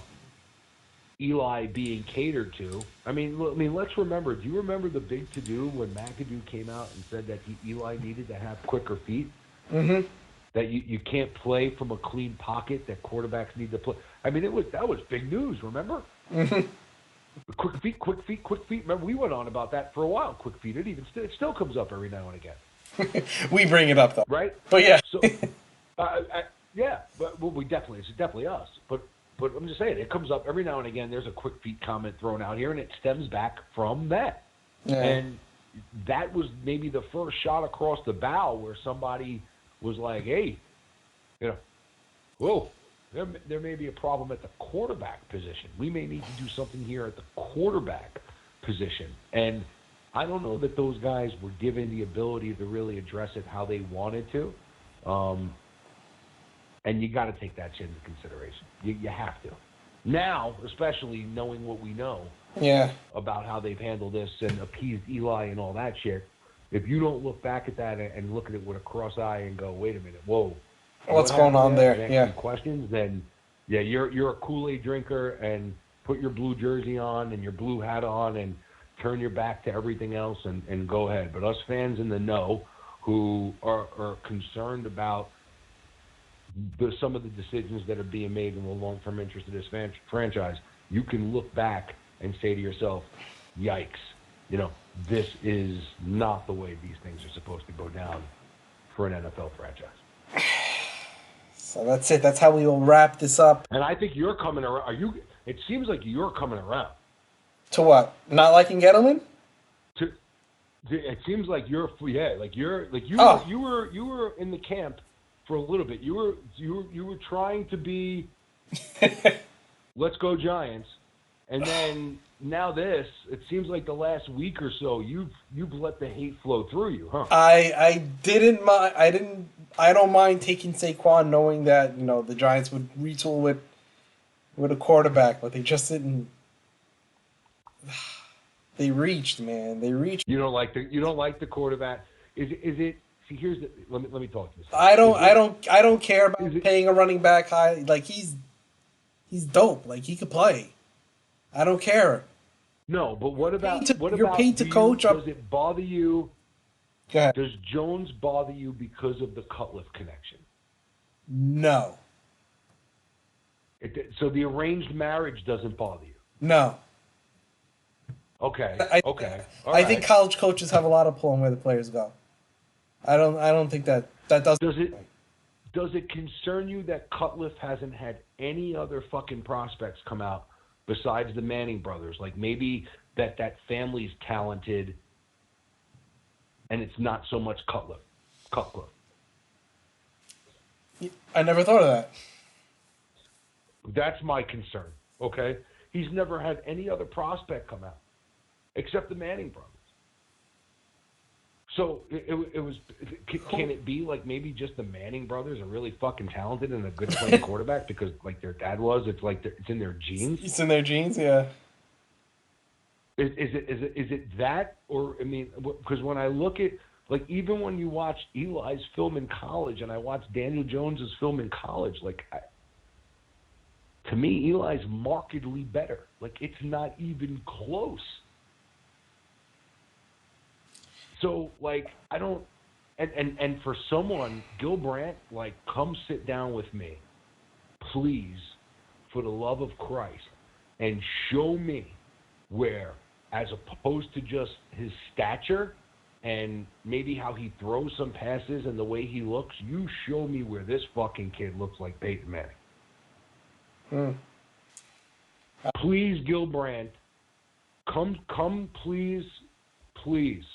Eli being catered to. I mean, let's remember. Do you remember the big to-do when McAdoo came out and said that Eli needed to have quicker feet? Mm-hmm. That you can't play from a clean pocket. That quarterbacks need to play. I mean, that was big news. Remember? Mm-hmm. Quick feet, quick feet, quick feet. Remember, we went on about that for a while. Quick feet. It still comes up every now and again. We bring it up though, right? But yeah. So, yeah, but it's definitely us. But I'm just saying, it comes up every now and again. There's a quick feet comment thrown out here, and it stems back from that. Yeah. And that was maybe the first shot across the bow where somebody was like, hey, whoa, there may be a problem at the quarterback position. We may need to do something here at the quarterback position. And I don't know that those guys were given the ability to really address it how they wanted to. And you got to take that shit into consideration. You have to. Now, especially knowing what we know about how they've handled this and appeased Eli and all that shit, if you don't look back at that and look at it with a cross eye and go, wait a minute, whoa, what's going on there? And ask questions, then yeah, you're a Kool-Aid drinker and put your blue jersey on and your blue hat on and turn your back to everything else and go ahead. But us fans in the know who are concerned about some of the decisions that are being made in the long-term interest of this franchise, you can look back and say to yourself, yikes, this is not the way these things are supposed to go down for an NFL franchise. So that's it. That's how we will wrap this up. And I think you're coming around. It seems like you're coming around. To what? Not liking Gettleman? It seems like you were in the camp for a little bit. You were trying to be let's go Giants, and then now it seems like the last week or so you've let the hate flow through you, huh? I don't mind taking Saquon, knowing that the Giants would retool with a quarterback, but they just didn't. They reached, man. They reached. You don't like the quarterback. Is it? See, here's the. Let me talk to this. I don't care about paying a running back high. Like he's dope. Like he could play. I don't care. No, but what about you're paid to coach? Does it bother you? Go ahead. Does Jones bother you because of the Cutcliffe connection? No. So the arranged marriage doesesn't bother you? No. Okay. I think college coaches have a lot of pull on where the players go. I don't think that does. Does it concern you that Cutcliffe hasn't had any other fucking prospects come out besides the Manning brothers? Like maybe that family's talented and it's not so much Cutcliffe. I never thought of that. That's my concern, okay? He's never had any other prospect come out except the Manning brothers. So it was. Can it be like maybe just the Manning brothers are really fucking talented and a good playing quarterback because like their dad was? It's like it's in their genes. It's in their genes, yeah. Is it that, or I mean, because when I look at like even when you watch Eli's film in college and I watch Daniel Jones's film in college, like to me Eli's markedly better. Like it's not even close. So, like, I don't, and for someone, Gil Brandt, like, come sit down with me, please, for the love of Christ, and show me where, as opposed to just his stature and maybe how he throws some passes and the way he looks, you show me where this fucking kid looks like Peyton Manning. Please, Gil Brandt, come, please,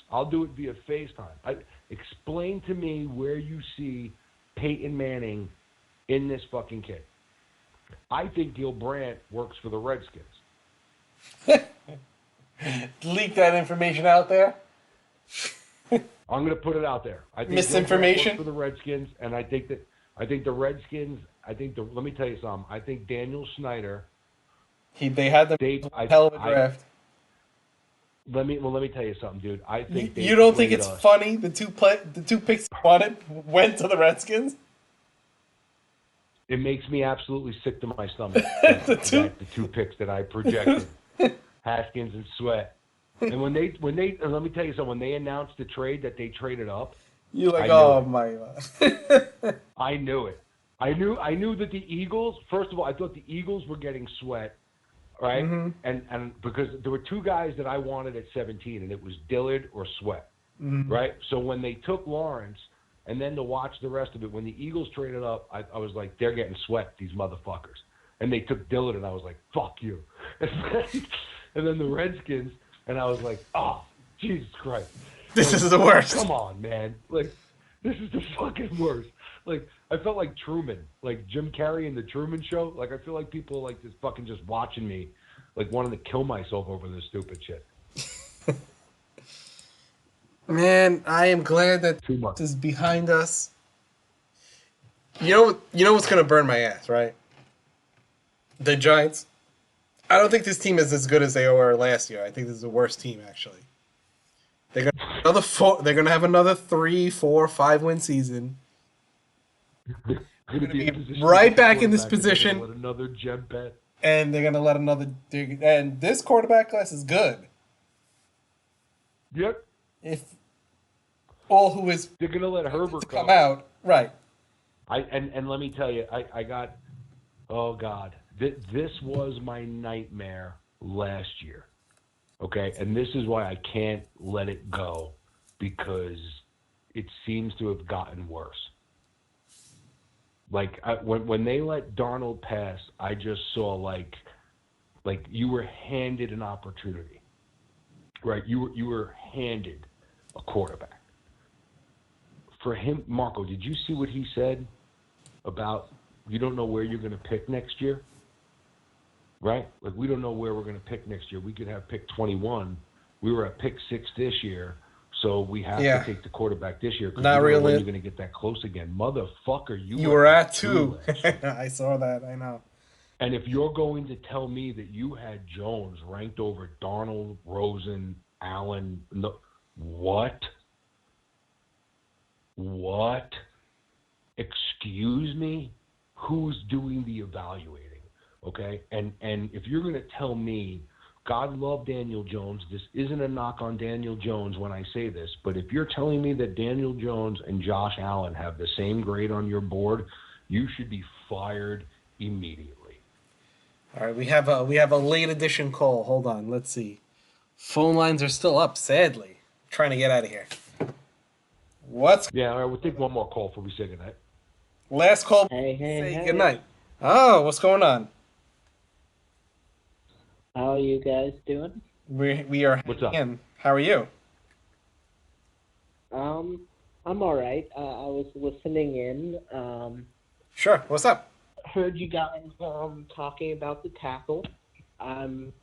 I'll do it via FaceTime. Explain to me where you see Peyton Manning in this fucking kid. I think Gil Brandt works for the Redskins. Leak that information out there. I'm going to put it out there. I think Misinformation for the Redskins, and I think the Redskins. Let me tell you something. I think Daniel Snyder. They had the hell of a draft. Let me tell you something, dude. I think you don't think it's funny the two picks he wanted went to the Redskins? It makes me absolutely sick to my stomach. the two picks that I projected, Haskins and Sweat. And when they let me tell you something. When they announced the trade that they traded up, you're like, oh my god. I knew it. I knew that the Eagles. First of all, I thought the Eagles were getting Sweat, right? Mm-hmm. And because there were two guys that I wanted at 17, and it was Dillard or Sweat, right? So when they took Lawrence, and then to watch the rest of it, when the Eagles traded up, I was like, they're getting Sweat, these motherfuckers. And they took Dillard, and I was like, fuck you. And then the Redskins. And I was like, oh, Jesus Christ. This is the worst. Come on, man. Like, this is the fucking worst. Like, I felt like Truman. Like, Jim Carrey in The Truman Show. Like, I feel like people like this fucking just watching me, like, wanting to kill myself over this stupid shit. Man, I am glad that this is behind us. You know what's going to burn my ass, right? The Giants. I don't think this team is as good as they were last year. I think this is the worst team, actually. They're gonna have another 3, 4, 5 win season. They're gonna be right back in this position. Let another gem bet. And they're gonna let another. And this quarterback class is good. Yep. If all who is they're gonna let Herbert come out, right? And let me tell you, I got. Oh God. This was my nightmare last year, okay? And this is why I can't let it go, because it seems to have gotten worse. Like, when they let Darnold pass, I just saw, like you were handed an opportunity, right? You were handed a quarterback. For him, Marco, did you see what he said about you don't know where you're going to pick next year? Right? Like, we don't know where we're going to pick next year. We could have pick 21. We were at pick 6 this year, so we have to take the quarterback this year. Not really. You're going to get that close again. Motherfucker, you were at 2. I saw that. I know. And if you're going to tell me that you had Jones ranked over Darnold, Rosen, Allen, no, what? What? Excuse me? Who's doing the evaluating? Okay, and if you're going to tell me, God love Daniel Jones, this isn't a knock on Daniel Jones when I say this, but if you're telling me that Daniel Jones and Josh Allen have the same grade on your board, you should be fired immediately. All right, we have a late edition call. Hold on, let's see. Phone lines are still up, sadly. I'm trying to get out of here. Yeah, all right, we'll take one more call before we say goodnight. Last call. Hey. Good night. Oh, what's going on? How are you guys doing? We are. What's up? How are you? I'm all right. I was listening in. Sure. What's up? Heard you guys talking about the tackle. I'm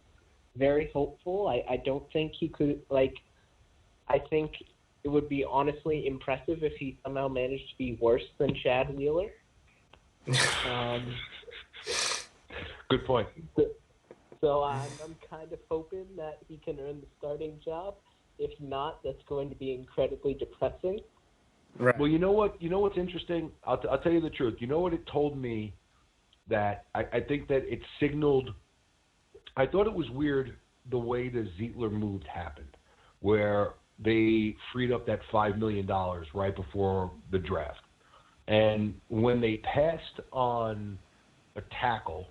very hopeful. I don't think he could. I think it would be honestly impressive if he somehow managed to be worse than Chad Wheeler. Good point. So I'm kind of hoping that he can earn the starting job. If not, that's going to be incredibly depressing. Right. Well, you know what? You know what's interesting? I'll tell you the truth. You know what it told me? That I think that it signaled. I thought it was weird the way the Zietler move happened, where they freed up that $5 million right before the draft. And when they passed on a tackle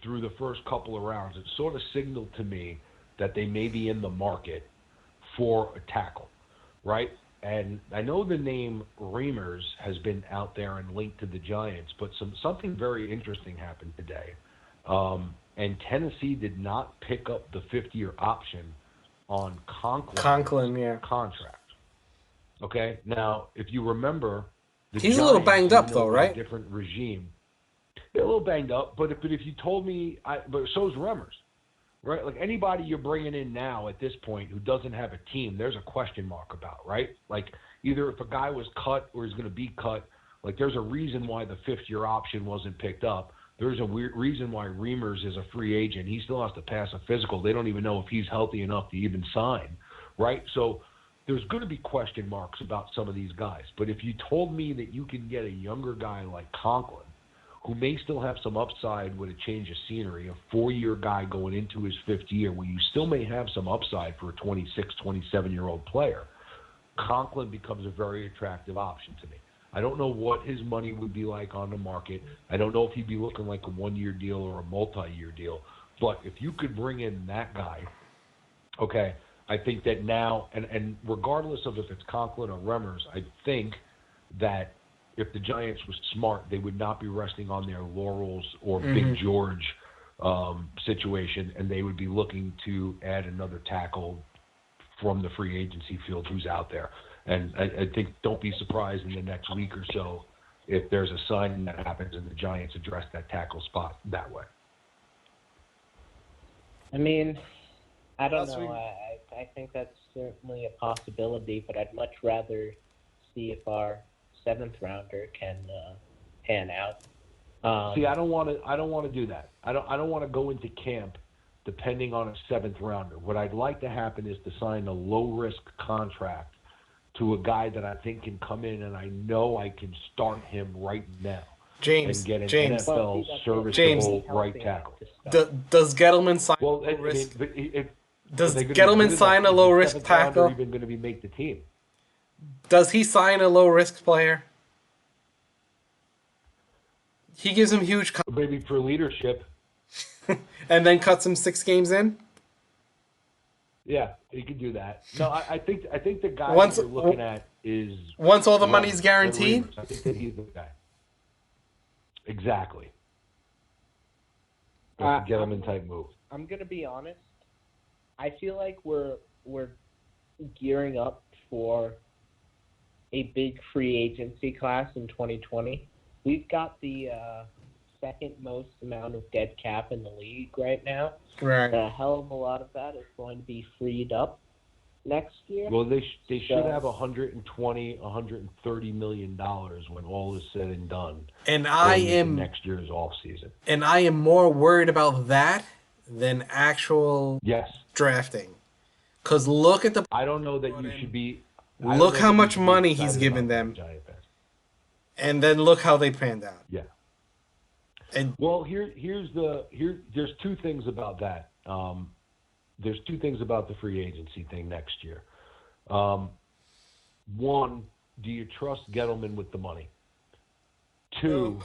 through the first couple of rounds, it sort of signaled to me that they may be in the market for a tackle, right? And I know the name Reimers has been out there and linked to the Giants, but something very interesting happened today. And Tennessee did not pick up the 5th-year option on Conklin's contract. Okay? Now, if you remember, He's a little banged up, though, with right? A different regime. They're a little banged up, but if you told me, but so's Remmers, right? Like anybody you're bringing in now at this point who doesn't have a team, there's a question mark about, right? Like either if a guy was cut or is going to be cut, like there's a reason why the fifth-year option wasn't picked up. There's a reason why Reimers is a free agent. He still has to pass a physical. They don't even know if he's healthy enough to even sign, right? So there's going to be question marks about some of these guys. But if you told me that you can get a younger guy like Conklin, who may still have some upside with a change of scenery, a 4-year guy going into his 5th year, where you still may have some upside for a 26, 27-year-old player, Conklin becomes a very attractive option to me. I don't know what his money would be like on the market. I don't know if he'd be looking like a 1-year deal or a multi-year deal. But if you could bring in that guy, okay, I think that now, and regardless of if it's Conklin or Remmers, I think that if the Giants were smart, they would not be resting on their laurels or Big George situation, and they would be looking to add another tackle from the free agency field who's out there. And I think don't be surprised in the next week or so if there's a signing that happens and the Giants address that tackle spot that way. I mean, I don't know. I think that's certainly a possibility, but I'd much rather see if our 7th rounder can pan out. See, I don't want to do that. I don't want to go into camp depending on a 7th rounder. What I'd like to happen is to sign a low risk contract to a guy that I think can come in and I know I can start him right now. James, and get an James, NFL serviceable right tackle. Does Gettleman sign Well, a low risk? Does Gettleman sign a low risk tackle? Even going to make the team? Does he sign a low risk player? He gives him huge, maybe for leadership, and then cuts him 6 games in. Yeah, he could do that. No, I think the guy Once, you're looking at is once all the money's guaranteed. I think that he's the guy. Exactly. That's a Gettleman type move. I'm gonna be honest. I feel like we're gearing up for a big free agency class in 2020. We've got the second most amount of dead cap in the league right now. Right. A hell of a lot of that is going to be freed up next year. Well, they should have $120, $130 million when all is said and done. And I am next year's off season. And I am more worried about that than actual drafting. Because look at the. I don't know that you should be. Look how much money he's given them. And then look how they panned out. Yeah. And well, there's 2 things about that. There's 2 things about the free agency thing next year. One, do you trust Gettleman with the money? 2,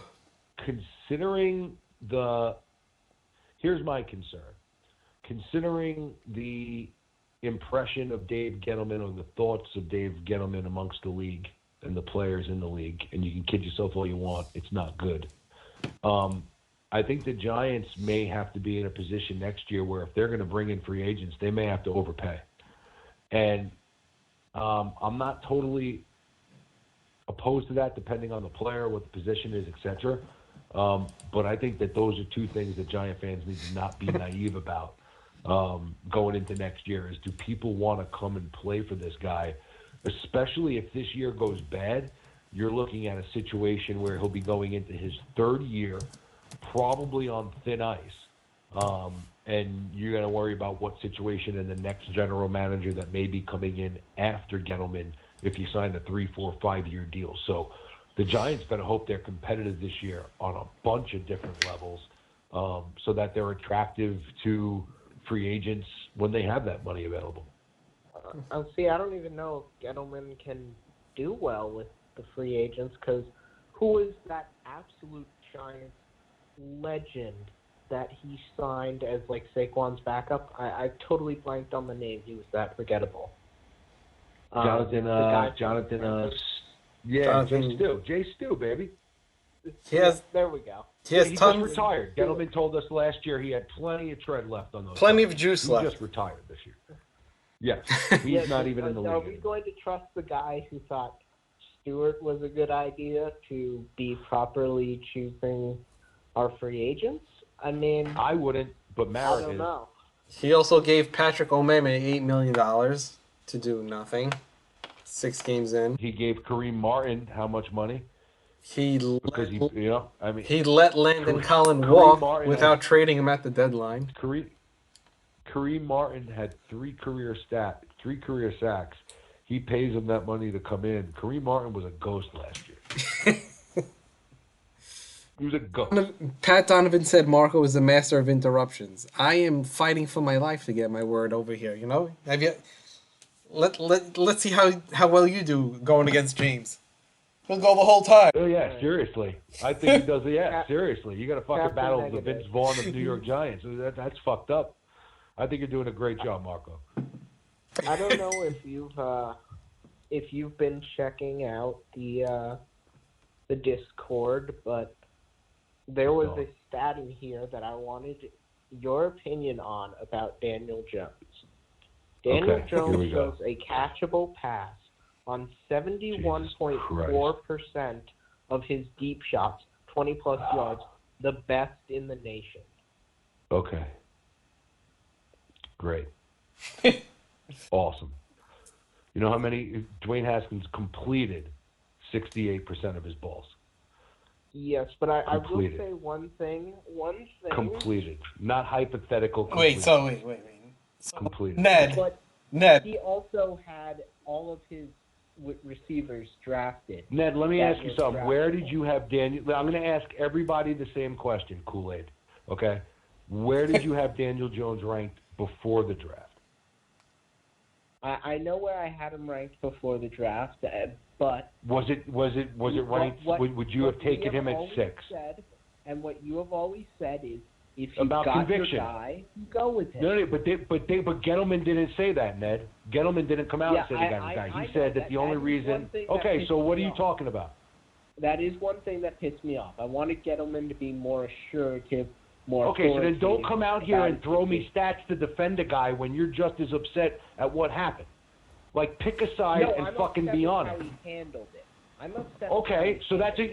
considering here's my concern. Considering the impression of Dave Gettleman or the thoughts of Dave Gettleman amongst the league and the players in the league, and you can kid yourself all you want, it's not good. I think the Giants may have to be in a position next year where if they're going to bring in free agents, they may have to overpay. And I'm not totally opposed to that, depending on the player, what the position is, etc. But I think that those are 2 things that Giant fans need to not be naive about going into next year. Is do people want to come and play for this guy, especially if this year goes bad? You're looking at a situation where he'll be going into his 3rd year, probably on thin ice. And you're going to worry about what situation in the next general manager that may be coming in after Gettleman if you sign a 3, 4, 5-year deal. So the Giants better hope they're competitive this year on a bunch of different levels so that they're attractive to free agents when they have that money available. See, I don't even know if Gettleman can do well with the free agents, because who is that absolute Giants legend that he signed as like Saquon's backup? I totally blanked on the name. He was that forgettable. Jay Stu, baby. There we go. He has he tons. Just retired. Gettleman told us last year he had plenty of tread left on those. Plenty of juice left. He just retired this year. Yes, he's not even in the league. Are we going to trust the guy who thought Stewart was a good idea to be properly choosing our free agents. I mean, I wouldn't, but I Mara don't is. know. He also gave Patrick Omame $8 million to do nothing. 6 games in. He gave Kareem Martin how much money? He Because let, he let Landon Collin Kareem walk Martin without trading him at the deadline. Kareem Martin had 3 career sacks. He pays him that money to come in. Kareem Martin was a ghost last year. He was a ghost. Pat Donovan said Marco is a master of interruptions. I am fighting for my life to get my word over here. You know, have you? Let's see how well you do going against James. He'll go the whole time. Oh yeah, seriously. I think he does. Yeah, seriously. You got to fucking battle the Vince Vaughn of New York Giants. That's fucked up. I think you're doing a great job, Marco. I don't know if you've been checking out the Discord, but there was a stat in here that I wanted your opinion on about Daniel Jones. Daniel Jones shows a catchable pass on 71.4% of his deep shots, 20-plus yards, the best in the nation. Okay. Great. Awesome. You know how many? Dwayne Haskins completed 68% of his balls. Yes, but I will say one thing. Completed. Not hypothetical. Wait. So, completed. Ned. He also had all of his receivers drafted. Ned, let me ask you something. Where did you have Daniel? I'm going to ask everybody the same question, Kool-Aid. Okay? Where did you have Daniel Jones ranked before the draft? I know where I had him ranked before the draft, but was it ranked? Would you have taken him at 6? And what you have always said is, if you about got conviction. your guy, you go with him. No, but Gettleman didn't say that, Ned. Gettleman didn't come out and say he got his guy. He said that the only reason. Okay, so what are you talking about? That is one thing that pissed me off. I wanted Gettleman to be more assertive, more. Okay, so then don't come out here and throw me stats to defend a guy when you're just as upset at what happened. Like, pick a side and fucking be on it. How he handled it. I'm upset. Okay, so that's a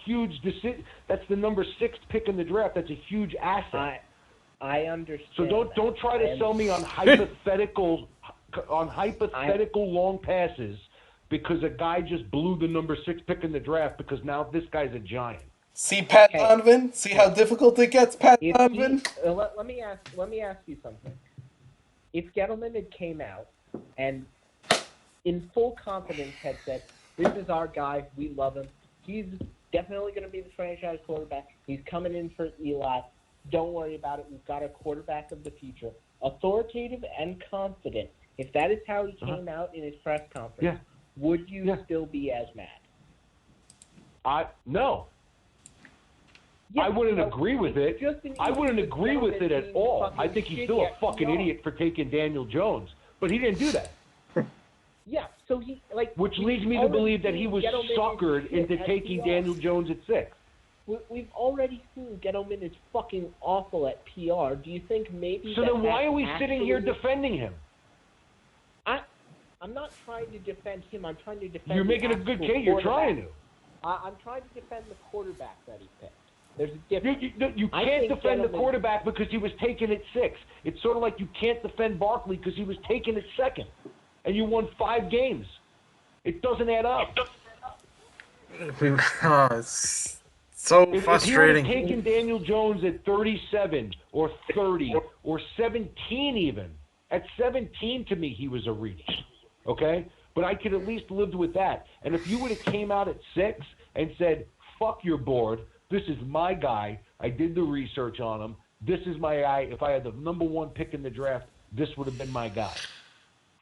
huge decision. That's the number 6 pick in the draft. That's a huge asset. I understand. So don't try to sell me on hypothetical long passes because a guy just blew the number 6 pick in the draft because now this guy's a giant. See Pat Donovan? See how difficult it gets, Pat Donovan? Let me ask you something. If Gettleman had came out and in full confidence had said, this is our guy, we love him, he's definitely going to be the franchise quarterback, he's coming in for Eli, don't worry about it, we've got a quarterback of the future, authoritative and confident, if that is how he came out in his press conference, would you still be as mad? No. I wouldn't agree with it. I wouldn't agree with it at all. I think he's still a fucking idiot for taking Daniel Jones, but he didn't do that. Yeah, so which leads me to believe that he was suckered into taking Daniel Jones at 6. We've already seen Gettleman is fucking awful at PR. Do you think maybe? So then why are we sitting here defending him? I'm not trying to defend him. I'm trying to defend. You're making a good case. You're trying to. I'm trying to defend the quarterback that he picked. There's a difference. You can't defend the quarterback because he was taken at 6. It's sort of like you can't defend Barkley because he was taken at 2nd. And you won 5 games. It doesn't add up. It's so frustrating. If he would have taken Daniel Jones at 37 or 30 or 17 even, at 17 to me he was a reach. Okay? But I could at least lived with that. And if you would have came out at 6 and said, fuck your board, this is my guy, I did the research on him, this is my guy, if I had the number 1 pick in the draft, this would have been my guy.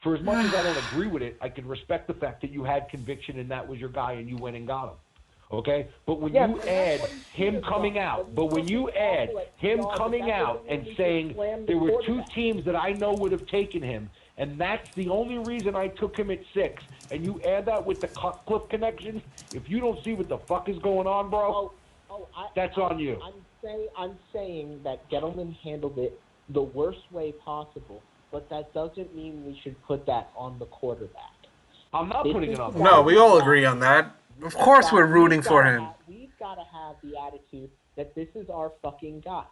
For as much as I don't agree with it, I can respect the fact that you had conviction and that was your guy and you went and got him. Okay? But when you add him coming out, and saying there were 2 teams that I know would have taken him, and that's the only reason I took him at 6, and you add that with the Cutcliffe connection, if you don't see what the fuck is going on, bro, that's on you. I'm saying that Gettleman handled it the worst way possible. But that doesn't mean we should put that on the quarterback. I'm not putting it on. No, we all agree on that. Of course, we're rooting for him. We've got to have the attitude that this is our fucking guy.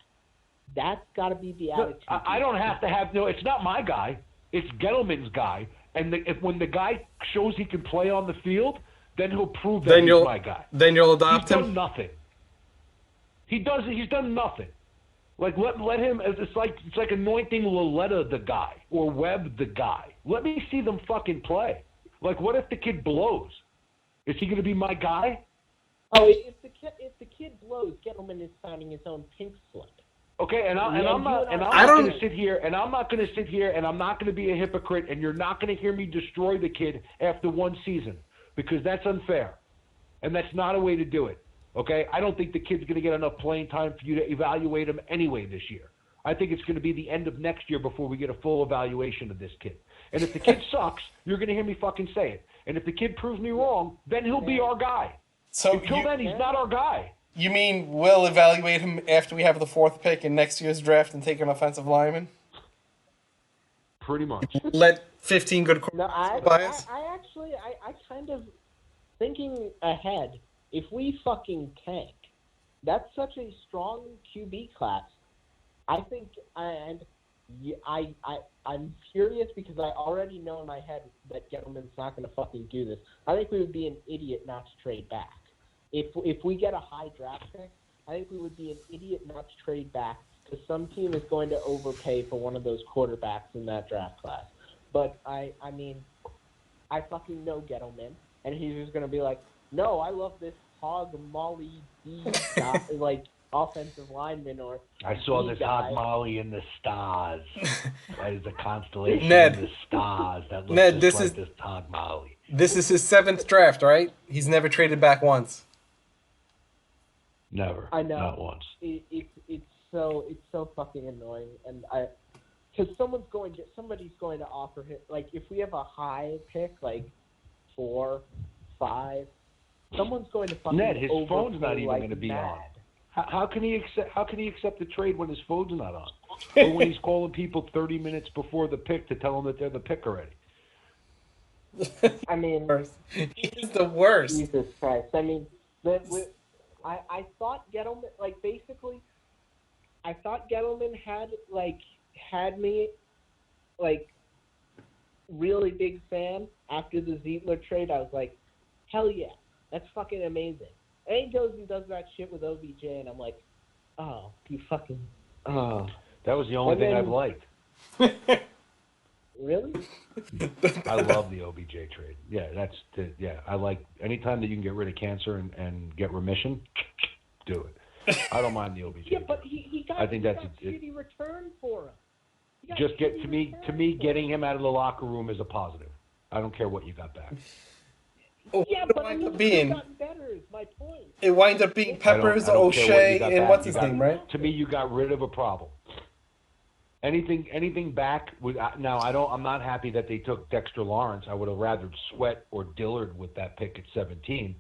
That's got to be the attitude. I don't have to have. No, it's not my guy. It's Gettleman's guy. And when the guy shows he can play on the field, then he'll prove that he's my guy. Then you'll adopt him. He's done nothing. He's done nothing. Like let him. It's like anointing Laletta the guy or Webb the guy. Let me see them fucking play. Like, what if the kid blows? Is he going to be my guy? Oh, if the kid blows, Gettleman is signing his own pink slip. Okay, I'm not going to sit here, and I'm not going to be a hypocrite, and you're not going to hear me destroy the kid after one season because that's unfair, and that's not a way to do it. Okay, I don't think the kid's going to get enough playing time for you to evaluate him anyway this year. I think it's going to be the end of next year before we get a full evaluation of this kid. And if the kid sucks, you're going to hear me fucking say it. And if the kid proves me wrong, then he'll be our guy. So until then, he's not our guy. You mean we'll evaluate him after we have the 4th pick in next year's draft and take an offensive lineman? Pretty much. Let 15 good quarterbacks by us? I kind of thinking ahead. If we fucking tank, that's such a strong QB class. I think, and I'm furious because I already know in my head that Gettleman's not going to fucking do this. I think we would be an idiot not to trade back. If we get a high draft pick, I think we would be an idiot not to trade back because some team is going to overpay for one of those quarterbacks in that draft class. But I mean, I fucking know Gettleman, and he's just going to be like, no, I love this hog molly D guy, like offensive lineman or I saw this hog molly in the stars. That is a constellation Ned, in the stars that looks Ned, just like this hog molly. This is his 7th draft, right? He's never traded back once. Never. I know. Not once. It's so fucking annoying, and because somebody's going to offer him, like if we have a high pick like 4, 5, someone's going to fucking Ned, his phone's not even like going to be mad. on. How can he accept the trade when his phone's not on, or when he's calling people 30 minutes before the pick to tell them that they're the pick already? I mean, he's the worst. Jesus Christ! I mean, I thought Gettleman, like basically, I thought Gettleman had me, like, really big fan after the Zietler trade. I was like, hell yeah, that's fucking amazing. And he goes and does that shit with OBJ, and I'm like, oh, you fucking, oh. That was the only thing I've liked. Really? I love the OBJ trade. Yeah, I like anytime that you can get rid of cancer and get remission, do it. I don't mind the OBJ. Yeah, but he got, shitty return for him. Just to me, getting him out of the locker room is a positive. I don't care what you got back. Oh, yeah, but I mean, it's gotten better is my point. It winds up being Peppers, O'Shea, and what's his name, right? To me, you got rid of a problem. Anything back with now? I'm not happy that they took Dexter Lawrence. I would have rather Sweat or Dillard with that pick at 17,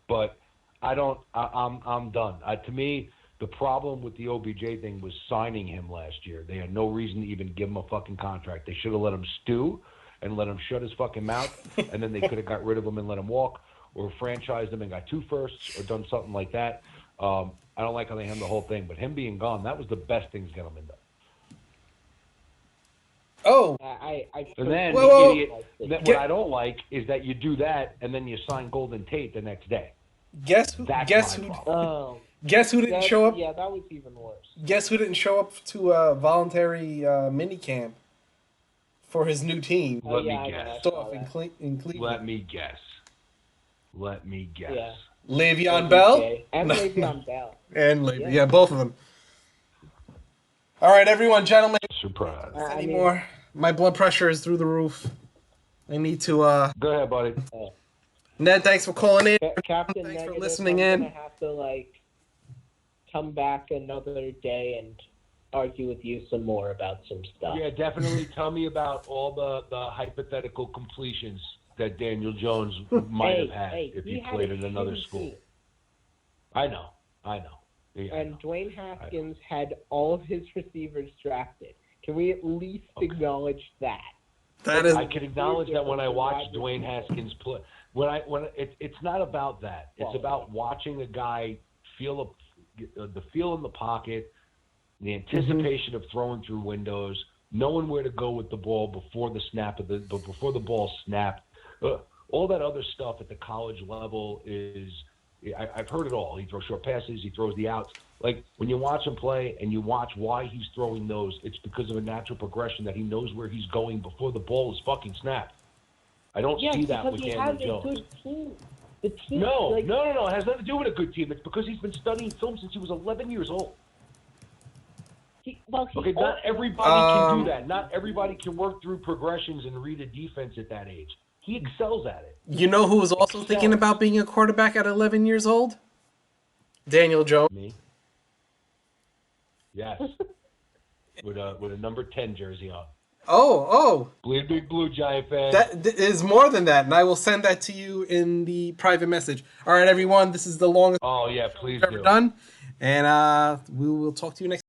but I'm done. To me, the problem with the OBJ thing was signing him last year. They had no reason to even give him a fucking contract. They should have let him stew and let him shut his fucking mouth, and then they could have got rid of him and let him walk, or franchised him and got 2 firsts, or done something like that. I don't like how they handled the whole thing, but him being gone, that was the best things Gettleman done. Oh. And then what I don't like is that you do that and then you sign Golden Tate the next day. Guess who didn't show up? Yeah, that was even worse. Guess who didn't show up to a voluntary mini camp for his new team? Let me guess. In Cleveland. Let me guess. Yeah. Le'Veon Bell? And Le'Veon Bell. And Le'Veon. Yeah, both of them. All right, everyone, gentlemen. Surprise. Anymore. My blood pressure is through the roof. I need to. Go ahead, buddy. Ned, thanks for calling in. Captain thanks Negative, for listening I'm in. gonna have to come back another day and argue with you some more about some stuff. Yeah, definitely. Tell me about all the hypothetical completions that Daniel Jones might have had if he played at another school. Team. I know. Yeah, and Dwayne Haskins had all of his receivers drafted. Can we at least acknowledge that? That is. I can acknowledge that when I watch Dwayne Haskins play. It's not about that. It's about watching a guy feel the feel in the pocket, the anticipation of throwing through windows, knowing where to go with the ball before the ball snapped. All that other stuff at the college level is, I've heard it all. He throws short passes, he throws the outs. Like, when you watch him play and you watch why he's throwing those, it's because of a natural progression that he knows where he's going before the ball is fucking snapped. I don't see that with Daniel Jones. Good team. The team. No. It has nothing to do with a good team. It's because he's been studying film since he was 11 years old. Not everybody can do that. Not everybody can work through progressions and read a defense at that age. He excels at it. You know who was also thinking about being a quarterback at 11 years old? Daniel Jones. Me? Yes. with a number 10 jersey on. Oh. Bleedbigblue, Giant fan. That is more than that, and I will send that to you in the private message. All right, everyone, this is the longest Oh, yeah, please we've ever done, and we will talk to you next